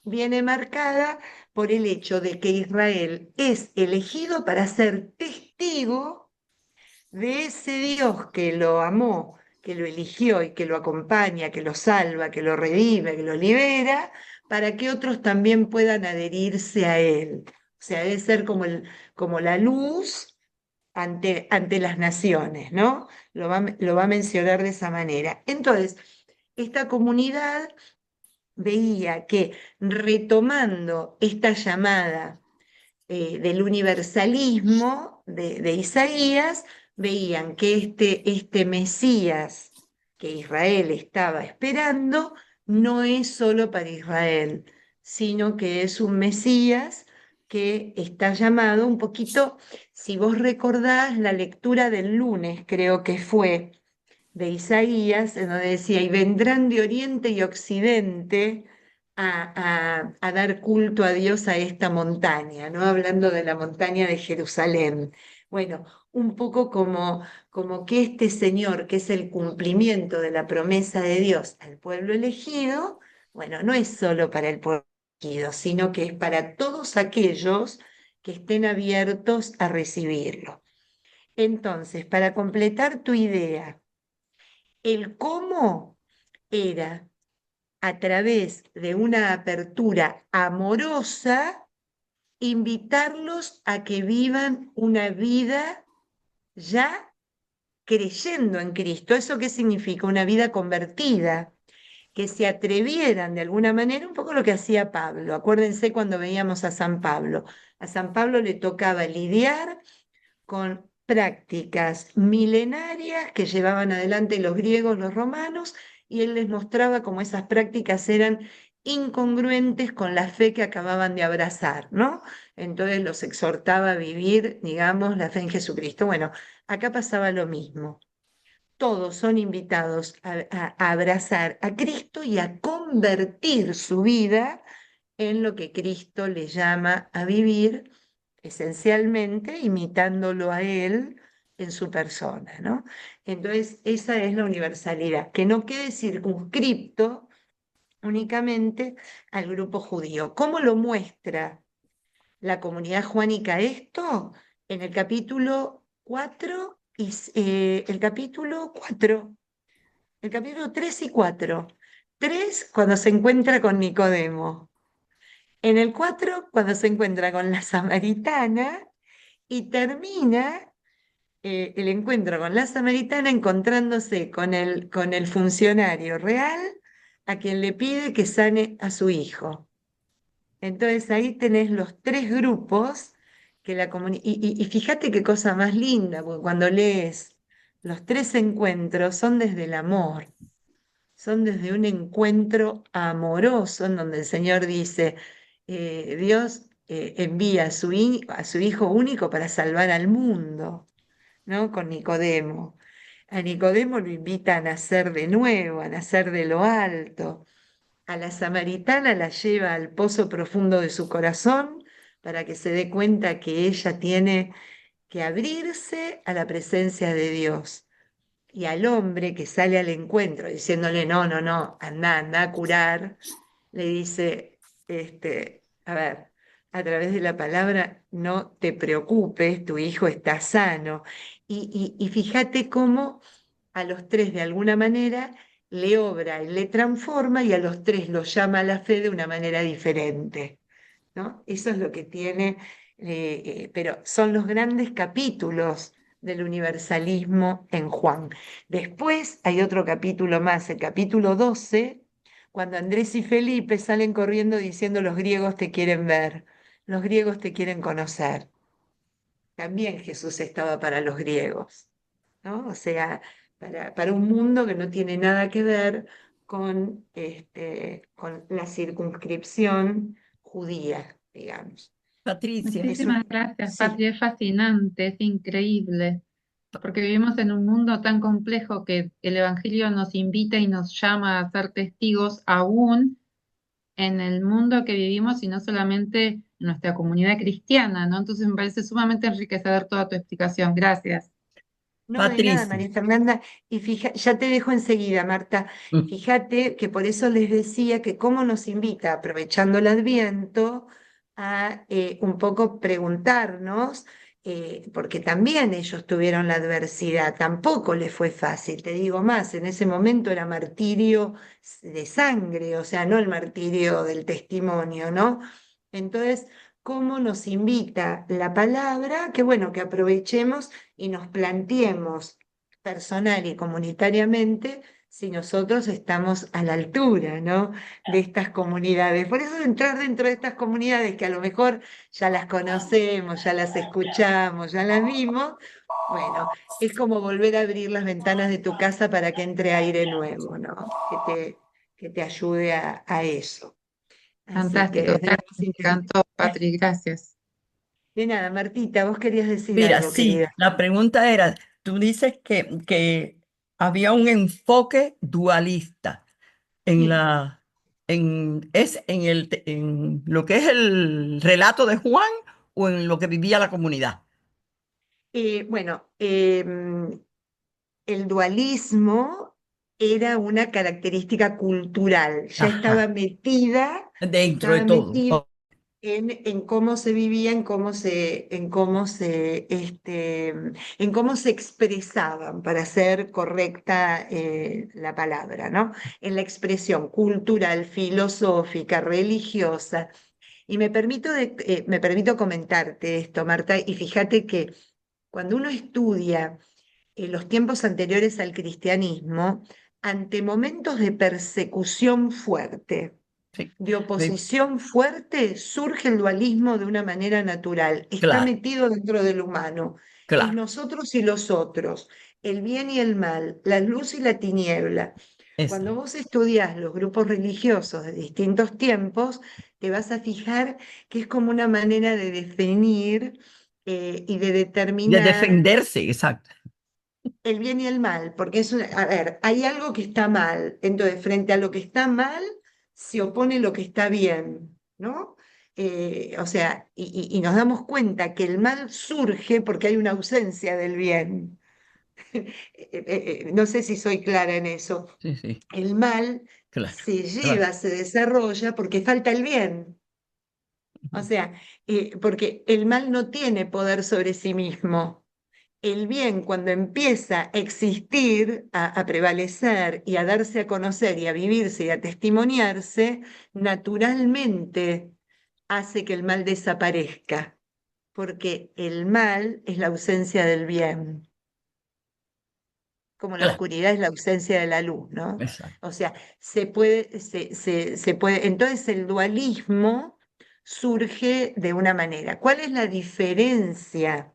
viene marcada por el hecho de que Israel es elegido para ser testigo de ese Dios que lo amó, que lo eligió y que lo acompaña, que lo salva, que lo redime, que lo libera, para que otros también puedan adherirse a él. O sea, debe ser como la luz ante las naciones, ¿no? Lo va a mencionar de esa manera. Entonces, esta comunidad veía que retomando esta llamada del universalismo de Isaías, veían que este Mesías que Israel estaba esperando no es solo para Israel, sino que es un Mesías que está llamado un poquito, si vos recordás la lectura del lunes, creo que fue, de Isaías, en donde decía, y vendrán de oriente y occidente a dar culto a Dios a esta montaña, ¿no? Hablando de la montaña de Jerusalén. Bueno, un poco como que este Señor, que es el cumplimiento de la promesa de Dios al pueblo elegido, bueno, no es solo para el pueblo elegido, sino que es para todos aquellos que estén abiertos a recibirlo. Entonces, para completar tu idea, el cómo era a través de una apertura amorosa, invitarlos a que vivan una vida ya creyendo en Cristo. ¿Eso qué significa? Una vida convertida, que se atrevieran de alguna manera, un poco lo que hacía Pablo. Acuérdense cuando veíamos a San Pablo. A San Pablo le tocaba lidiar con prácticas milenarias que llevaban adelante los griegos, los romanos, y él les mostraba cómo esas prácticas eran incongruentes con la fe que acababan de abrazar, ¿no? Entonces los exhortaba a vivir, digamos, la fe en Jesucristo. Bueno, acá pasaba lo mismo. Todos son invitados a abrazar a Cristo y a convertir su vida en lo que Cristo le llama a vivir, esencialmente imitándolo a Él en su persona, ¿no? Entonces, esa es la universalidad, que no quede circunscripto únicamente al grupo judío. ¿Cómo lo muestra la comunidad juánica esto? En el capítulo 4 y el capítulo 3 y 4. 3 cuando se encuentra con Nicodemo. En el 4 cuando se encuentra con la samaritana y termina el encuentro con la samaritana encontrándose con el funcionario real a quien le pide que sane a su hijo. Entonces ahí tenés los tres grupos que la comunidad... Y fíjate qué cosa más linda, porque cuando lees los tres encuentros son desde el amor, son desde un encuentro amoroso en donde el Señor dice, Dios envía a su Hijo único para salvar al mundo, ¿no? Con Nicodemo. A Nicodemo lo invita a nacer de nuevo, a nacer de lo alto. A la samaritana la lleva al pozo profundo de su corazón para que se dé cuenta que ella tiene que abrirse a la presencia de Dios. Y al hombre que sale al encuentro diciéndole, no, no, no, anda a curar, le dice, a ver, a través de la palabra, no te preocupes, tu hijo está sano. Y fíjate cómo a los tres de alguna manera le obra y le transforma y a los tres los llama a la fe de una manera diferente, ¿no? Eso es lo que tiene, pero son los grandes capítulos del universalismo en Juan. Después hay otro capítulo más, el capítulo 12, cuando Andrés y Felipe salen corriendo diciendo los griegos te quieren ver, los griegos te quieren conocer. También Jesús estaba para los griegos, ¿no? O sea, para un mundo que no tiene nada que ver con la circunscripción judía, digamos. Patricia, Es un- Muchísimas gracias, sí, Patri. Es fascinante, es increíble, porque vivimos en un mundo tan complejo que el Evangelio nos invita y nos llama a ser testigos aún en el mundo que vivimos y no solamente en nuestra comunidad cristiana, ¿no? Entonces me parece sumamente enriquecedor toda tu explicación. Gracias. no, de nada, Patricia. María Fernanda. Y ya te dejo enseguida, Marta. Mm. Fíjate que por eso les decía que cómo nos invita, aprovechando el Adviento, a un poco preguntarnos, porque también ellos tuvieron la adversidad, tampoco les fue fácil. Te digo más, en ese momento era martirio de sangre, o sea, no el martirio del testimonio, ¿no? Entonces, ¿cómo nos invita la palabra? Que bueno, que aprovechemos y nos planteemos personal y comunitariamente si nosotros estamos a la altura, ¿no? De estas comunidades. Por eso entrar dentro de estas comunidades que a lo mejor ya las conocemos, ya las escuchamos, ya las vimos, bueno, es como volver a abrir las ventanas de tu casa para que entre aire nuevo, ¿no? Que te ayude a eso. Así Fantástico. que es de lo Gracias. más Me interesante. encantó, Patri. Gracias. De nada, Martita, vos querías decir Mira, algo, sí, querida. la pregunta era, tú dices que había un enfoque dualista en Sí. la, en lo que es el relato de Juan o en lo que vivía la comunidad. Bueno, el dualismo era una característica cultural, ya Ajá, dentro de estaba todo. metida en cómo se vivía, en cómo se expresaban, para ser correcta la palabra, ¿no? En la expresión cultural, filosófica, religiosa. Y me permito comentarte esto, Marta, y fíjate que cuando uno estudia los tiempos anteriores al cristianismo, ante momentos de persecución fuerte, Sí, de de- oposición fuerte, surge el dualismo de una manera natural. Está claro, metido dentro del humano. Es claro, nosotros y los otros, el bien y el mal, la luz y la tiniebla. eso. Cuando vos estudias los grupos religiosos de distintos tiempos, te vas a fijar que es como una manera de definir y de De determinar defenderse, exacto. el bien y el mal, porque a ver, hay algo que está mal, entonces frente a lo que está mal se opone lo que está bien, ¿no? O sea, y nos damos cuenta que el mal surge porque hay una ausencia del bien. No sé si soy clara en eso. Sí, sí, El mal claro, se claro, lleva, se desarrolla porque falta el bien. O sea, porque el mal no tiene poder sobre sí mismo. El bien, cuando empieza a existir, a prevalecer y a darse a conocer y a vivirse y a testimoniarse, naturalmente hace que el mal desaparezca, porque el mal es la ausencia del bien, como la claro, oscuridad es la ausencia de la luz, ¿no? exacto. O sea, se puede, entonces el dualismo surge de una manera. ¿Cuál es la diferencia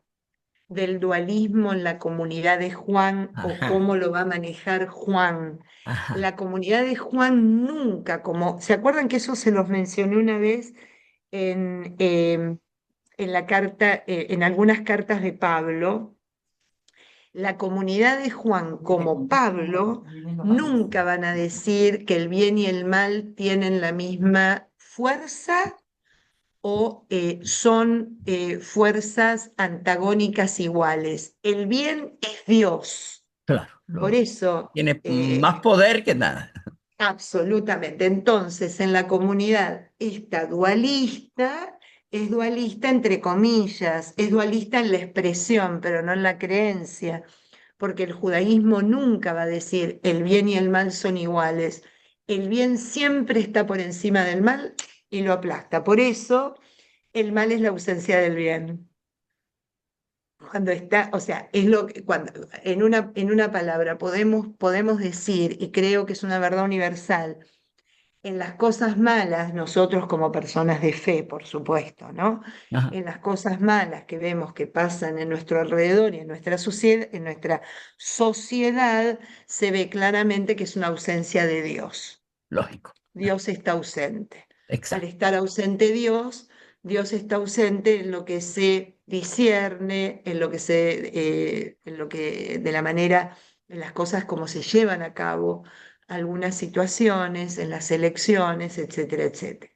del dualismo en la comunidad de Juan o Ajá, cómo lo va a manejar Juan? ajá. La comunidad de Juan nunca, ¿se acuerdan que eso se los mencioné una vez en la carta, en algunas cartas de Pablo? La comunidad de Juan, como Pablo, nunca van a decir que el bien y el mal tienen la misma fuerza o son fuerzas antagónicas iguales. El bien es Dios. Claro, Por eso, tiene más poder que nada. absolutamente. Entonces, en la comunidad, esta dualista es dualista entre comillas, es dualista en la expresión, pero no en la creencia, porque el judaísmo nunca va a decir el bien y el mal son iguales. El bien siempre está por encima del mal y lo aplasta. Por eso, el mal es la ausencia del bien. Cuando está, o sea, es lo que, en una palabra podemos decir, y creo que es una verdad universal, en las cosas malas, nosotros como personas de fe, por supuesto, ¿no? Ajá, En las cosas malas que vemos que pasan en nuestro alrededor y en nuestra sociedad, se ve claramente que es una ausencia de Dios. lógico. Dios está ausente. Al Exacto. estar ausente Dios, Dios está ausente en lo que se discierne, en lo que, de la manera, en las cosas como se llevan a cabo algunas situaciones, en las elecciones, etcétera, etcétera.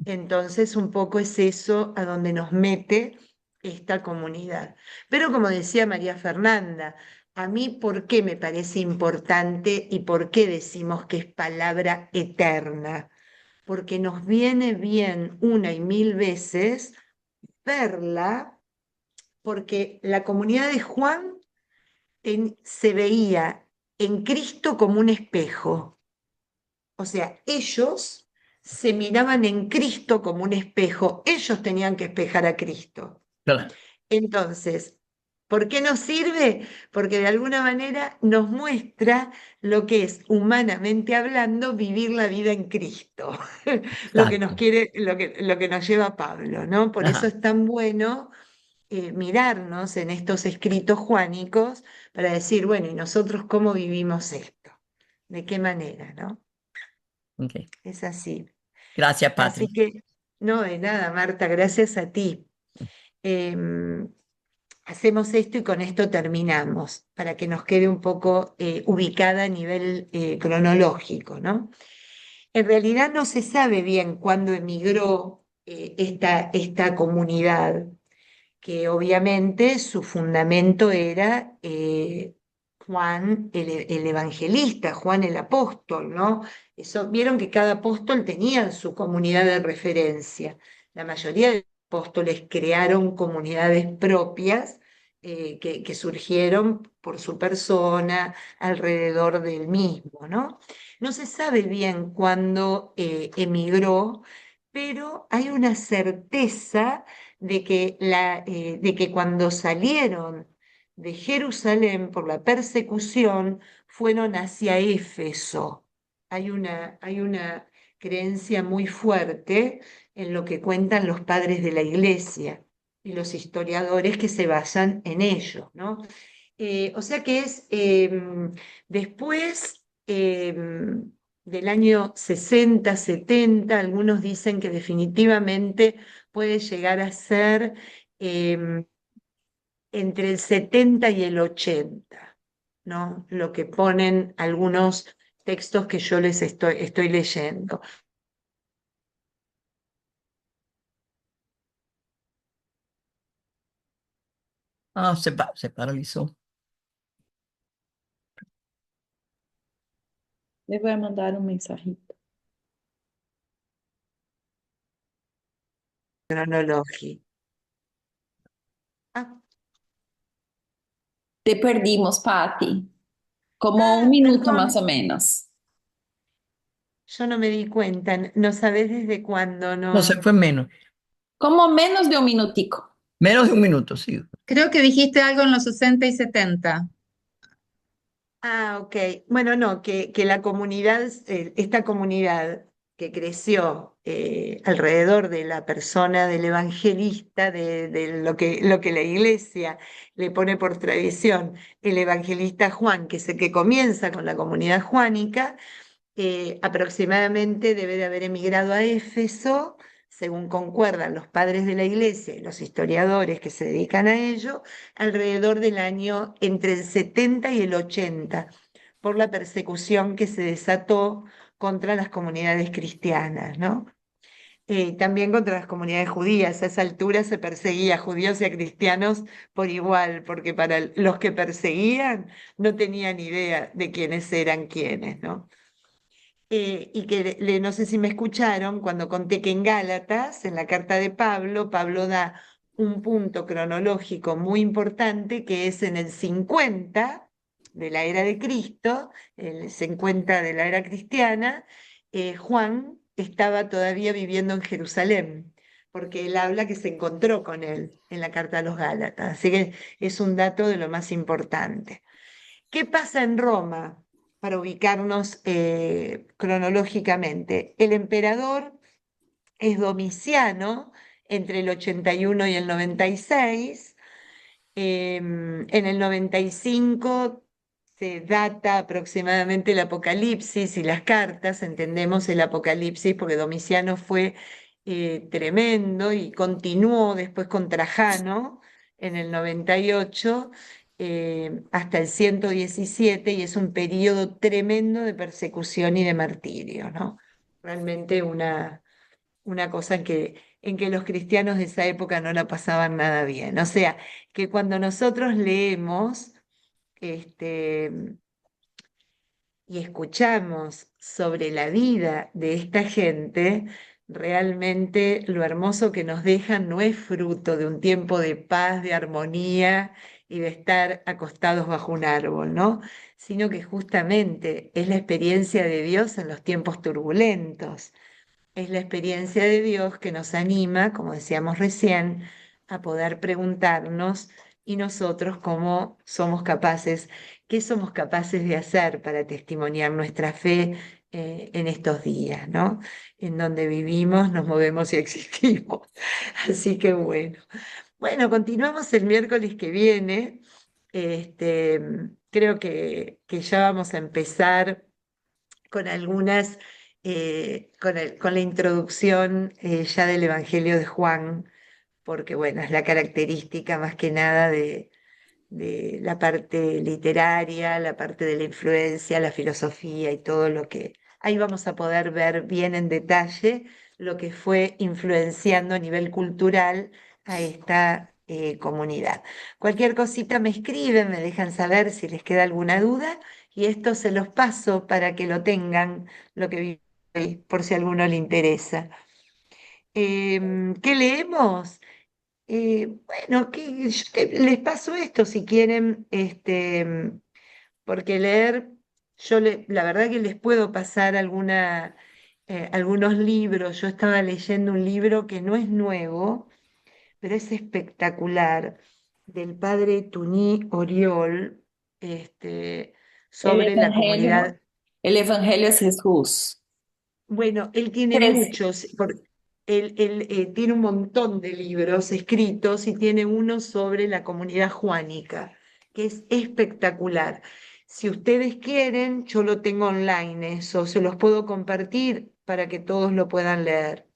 Entonces, un poco es eso a donde nos mete esta comunidad. Pero como decía María Fernanda, a mí, ¿por qué me parece importante y por qué decimos que es palabra eterna? Porque nos viene bien una y mil veces verla, porque la comunidad de Juan se veía en Cristo como un espejo. O sea, ellos se miraban en Cristo como un espejo, ellos tenían que espejar a Cristo. Claro, Entonces, ¿por qué nos sirve? Porque de alguna manera nos muestra lo que es, humanamente hablando, vivir la vida en Cristo, lo que nos exacto. quiere, lo que nos lleva Pablo, ¿no? Por eso Ajá, es tan bueno mirarnos en estos escritos juánicos para decir, bueno, ¿y nosotros cómo vivimos esto? ¿De qué manera, no? ok. Es así. Gracias, Así Patri. que, no, de nada, Marta, gracias a ti. Hacemos esto y con esto terminamos, para que nos quede un poco ubicada a nivel cronológico, ¿no? En realidad no se sabe bien cuándo emigró esta comunidad, que obviamente su fundamento era Juan el evangelista, Juan el apóstol, ¿no? Eso, vieron que cada apóstol tenía su comunidad de referencia. La mayoría de los apóstoles crearon comunidades propias que surgieron por su persona alrededor del mismo, ¿no? No se sabe bien cuándo emigró, pero hay una certeza de que cuando salieron de Jerusalén por la persecución, fueron hacia Éfeso. Hay una creencia muy fuerte en lo que cuentan los padres de la iglesia y los historiadores que se basan en ello, ¿no? O sea que es después del año 60, 70, algunos dicen que definitivamente puede llegar a ser em, entre el 70 y el 80, ¿no? Lo que ponen algunos textos que yo les estoy leyendo. Ah, se paralizó. Le voy a mandar un mensajito. Cronológico. Ah, Te perdimos, Patti. Como un ah, minuto más o perdón, menos. yo no me di cuenta, no sabés desde cuándo, No, se no. fue menos. Como menos de un minutico. Menos de un minuto, sí. Creo que dijiste algo en los 60 y 70. Ah, ok. Bueno, no, que la comunidad, esta comunidad que creció alrededor de la persona del evangelista, de lo que la iglesia le pone por tradición, el evangelista Juan, que es el que comienza con la comunidad juánica, aproximadamente debe de haber emigrado a Éfeso, según concuerdan los padres de la iglesia y los historiadores que se dedican a ello, alrededor del año entre el 70 y el 80, por la persecución que se desató contra las comunidades cristianas, ¿no? También contra las comunidades judías. A esa altura se perseguía a judíos y a cristianos por igual, porque para los que perseguían no tenían idea de quiénes eran quiénes, ¿no? Y que no sé si me escucharon cuando conté que en Gálatas, en la carta de Pablo, Pablo da un punto cronológico muy importante que es en el 50 de la era de Cristo, el 50 de la era cristiana, Juan estaba todavía viviendo en Jerusalén, porque él habla que se encontró con él en la carta a los Gálatas, así que es un dato de lo más importante. ¿Qué pasa en Roma? para ubicarnos cronológicamente. El emperador es Domiciano entre el 81 y el 96. En el 95 se data aproximadamente el Apocalipsis y las cartas, entendemos el Apocalipsis porque Domiciano fue tremendo y continuó después con Trajano en el 98 hasta el 117 y es un periodo tremendo de persecución y de martirio, ¿no? Realmente una cosa en que los cristianos de esa época no la pasaban nada bien. O sea, que cuando nosotros leemos este, y escuchamos sobre la vida de esta gente, realmente lo hermoso que nos dejan no es fruto de un tiempo de paz, de armonía y de estar acostados bajo un árbol, ¿no? Sino que justamente es la experiencia de Dios en los tiempos turbulentos. Es la experiencia de Dios que nos anima, como decíamos recién, a poder preguntarnos y nosotros cómo somos capaces, qué somos capaces de hacer para testimoniar nuestra fe en estos días, ¿no? En donde vivimos, nos movemos y existimos. Así que bueno. Bueno, continuamos el miércoles que viene. Este, creo que ya vamos a empezar con algunas, con la introducción ya del Evangelio de Juan, porque bueno, es la característica más que nada de la parte literaria, la parte de la influencia, la filosofía y todo lo que... Ahí vamos a poder ver bien en detalle lo que fue influenciando a nivel cultural a esta comunidad. Cualquier cosita me escriben, me dejan saber si les queda alguna duda y esto se los paso para que lo tengan, lo que vi hoy, por si a alguno le interesa. ¿Qué leemos? Bueno, les paso esto si quieren, porque leer, la verdad que les puedo pasar algunos libros. Yo estaba leyendo un libro que no es nuevo, pero es espectacular, del padre Tuní Oriol, El sobre la Evangelio, comunidad. el Evangelio es Jesús. Bueno, él tiene 13. muchos, él tiene un montón de libros escritos y tiene uno sobre la comunidad juánica, que es espectacular. Si ustedes quieren, yo lo tengo online, eso, se los puedo compartir para que todos lo puedan leer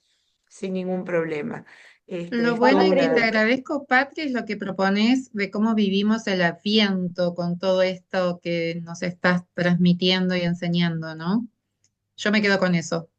sin ningún problema. Lo Es bueno toda y que te una... agradezco, Patri, es lo que propones de cómo vivimos el Adviento con todo esto que nos estás transmitiendo y enseñando, ¿no? Yo me quedo con eso.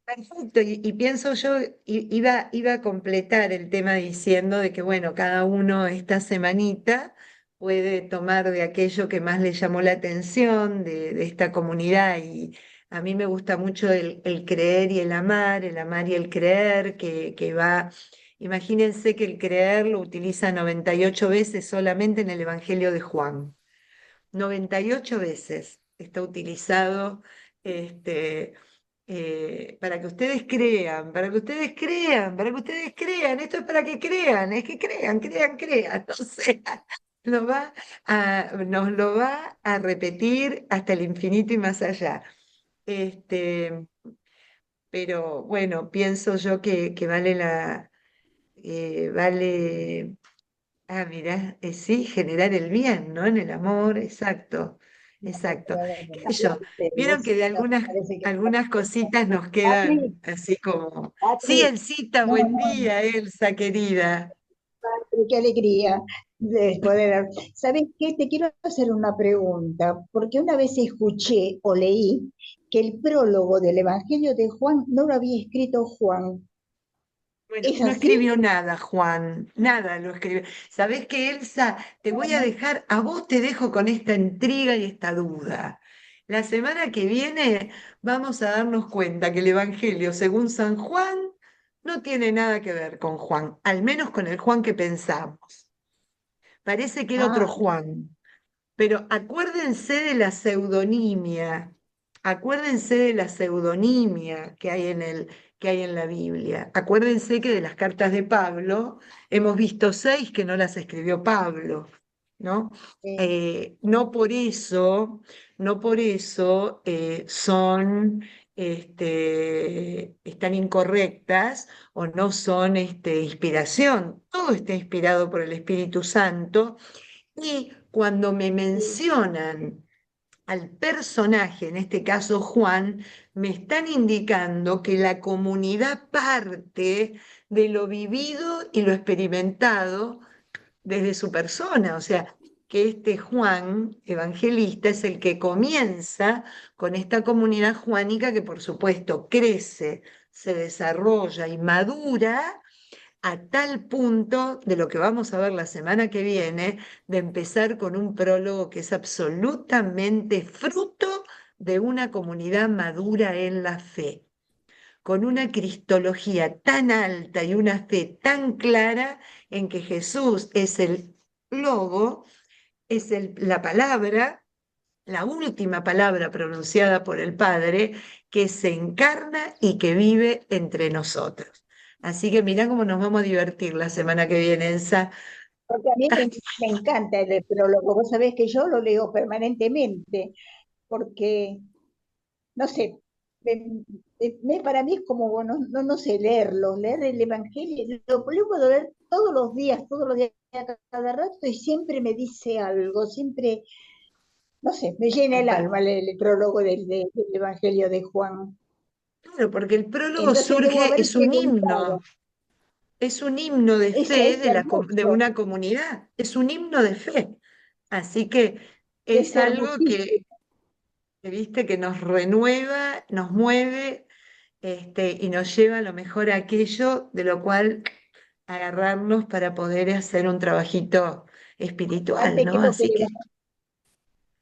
Perfecto, y pienso yo, iba a completar el tema diciendo de que, bueno, cada uno esta semanita puede tomar de aquello que más le llamó la atención de esta comunidad, y a mí me gusta mucho el creer y el amar y el creer, que va, imagínense que el creer lo utiliza 98 veces solamente en el Evangelio de Juan. 98 veces está utilizado este, para que ustedes crean, para que ustedes crean, para que ustedes crean. Esto es para que crean, es que crean, crean, crean. O sea, nos lo va a repetir hasta el infinito y más allá. Este, pero bueno, pienso yo que vale. Ah, mira, sí, generar el bien, ¿no? En el amor, exacto, exacto. ¿Qué sé yo? Vieron que de algunas cositas nos Patri, quedan así como. Sí, Patri, Elsita, no, buen no, día, Elsa, querida. Patri, qué alegría de poder. ¿Sabes qué? Te quiero hacer una pregunta, porque una vez escuché o leí que el prólogo del Evangelio de Juan no lo había escrito Juan. Bueno, ¿Es no así? escribió nada, Juan, nada lo escribió. ¿Sabés qué, Elsa? Te voy a dejar, a vos te dejo con esta intriga y esta duda. La semana que viene vamos a darnos cuenta que el Evangelio según San Juan no tiene nada que ver con Juan, al menos con el Juan que pensamos. Parece que era otro Ah, Juan. Pero acuérdense de la pseudonimia que hay en la Biblia. Acuérdense que de las cartas de Pablo hemos visto 6 que no las escribió Pablo. ¿no? Sí. No por eso están incorrectas o no son inspiración. Todo está inspirado por el Espíritu Santo y cuando me mencionan al personaje, en este caso Juan, me están indicando que la comunidad parte de lo vivido y lo experimentado desde su persona, o sea, que este Juan evangelista es el que comienza con esta comunidad juánica que por supuesto crece, se desarrolla y madura a tal punto de lo que vamos a ver la semana que viene, de empezar con un prólogo que es absolutamente fruto de una comunidad madura en la fe, con una cristología tan alta y una fe tan clara en que Jesús es el logo, es la palabra, la última palabra pronunciada por el Padre, que se encarna y que vive entre nosotros. Así que mirá cómo nos vamos a divertir la semana que viene, Elsa. Porque a mí me encanta el prólogo. Vos sabés que yo lo leo permanentemente, porque, no sé, para mí es como, no sé, leer el Evangelio. Lo puedo leer todos los días, cada rato, y siempre me dice algo, siempre, no sé, me llena el alma el prólogo del Evangelio de Juan. Claro, porque el prólogo Entonces debo surge, haber preguntado. es un himno de fe Es de hermoso, una comunidad, es un himno de fe. Así que es es algo hermosísimo. viste, que nos renueva, nos mueve, y nos lleva a lo mejor a aquello de lo cual agarrarnos para poder hacer un trabajito espiritual, Aparte ¿no? creo que Así que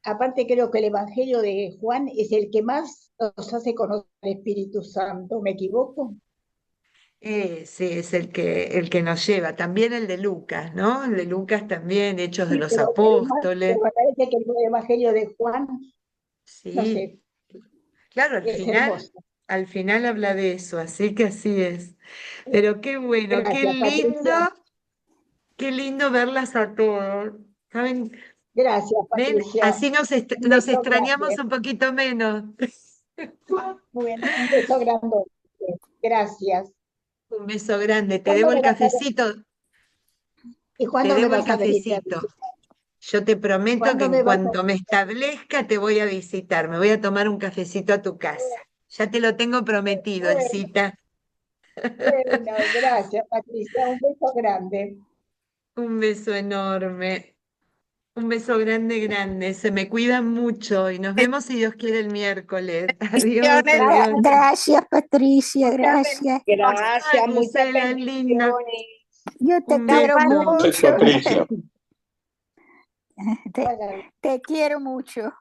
aparte creo que el Evangelio de Juan es el que más nos hace conocer al Espíritu Santo, ¿me equivoco? sí, es el que nos lleva. También el de Lucas, ¿no? El de Lucas también, Hechos de Sí, los Apóstoles. pero me parece que el Evangelio de Juan, no Sí, sé, claro, es hermoso. al final habla de eso, así que así es. Pero qué bueno, Gracias, Patricia. qué lindo verlas a todos. ¿Saben? Gracias, ¿Ven? Patricia. Así Un nos beso extrañamos grande. un poquito menos. Muy bien, un beso grande. Gracias. Un beso grande. ¿Cuándo me vas a ver? ¿Y Te cuándo me debo el vas a venir a cafecito. visitar? Yo te prometo que ¿Cuándo en me vas a cuanto me establezca te voy a visitar. Me voy a tomar un cafecito a tu casa. Ya te lo tengo prometido, Bueno, Elcita. bueno, gracias, Patricia. Un beso grande. Un beso enorme. Un beso grande, grande. Se me cuidan mucho y nos vemos si Dios quiere el miércoles. Adiós, Bendiciones. adiós. Gracias, Patricia, Muchas gracias. Ay, Gracias, muchas Lucela, linda. bendiciones. Yo te Un quiero beso. Es mucho, Patricia. te, te quiero mucho.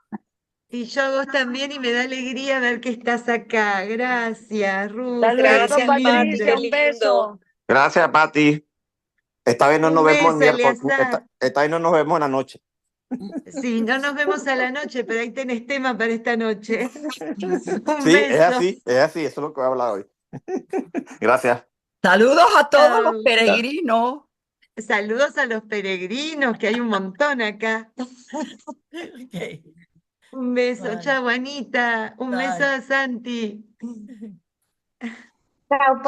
Y yo a vos también y me da alegría ver que estás acá. Gracias, Ruth. Hasta Qué, luego, qué Gracias, Pati, qué Patricia, lindo. un lindo. beso. Gracias, Pati. Esta vez no nos Un vemos el beso, miércoles. Eleazar. Esta vez no nos vemos en la noche. Sí, no nos vemos a la noche, pero ahí tenés tema para esta noche. Un Sí, beso. es así, eso es lo que voy a hablar hoy. Gracias. Saludos a todos los Chao. peregrinos. Saludos a los peregrinos, que hay un montón acá. Ok, Un beso, bye, chao, Anita. Un beso bye. a Santi. Chao,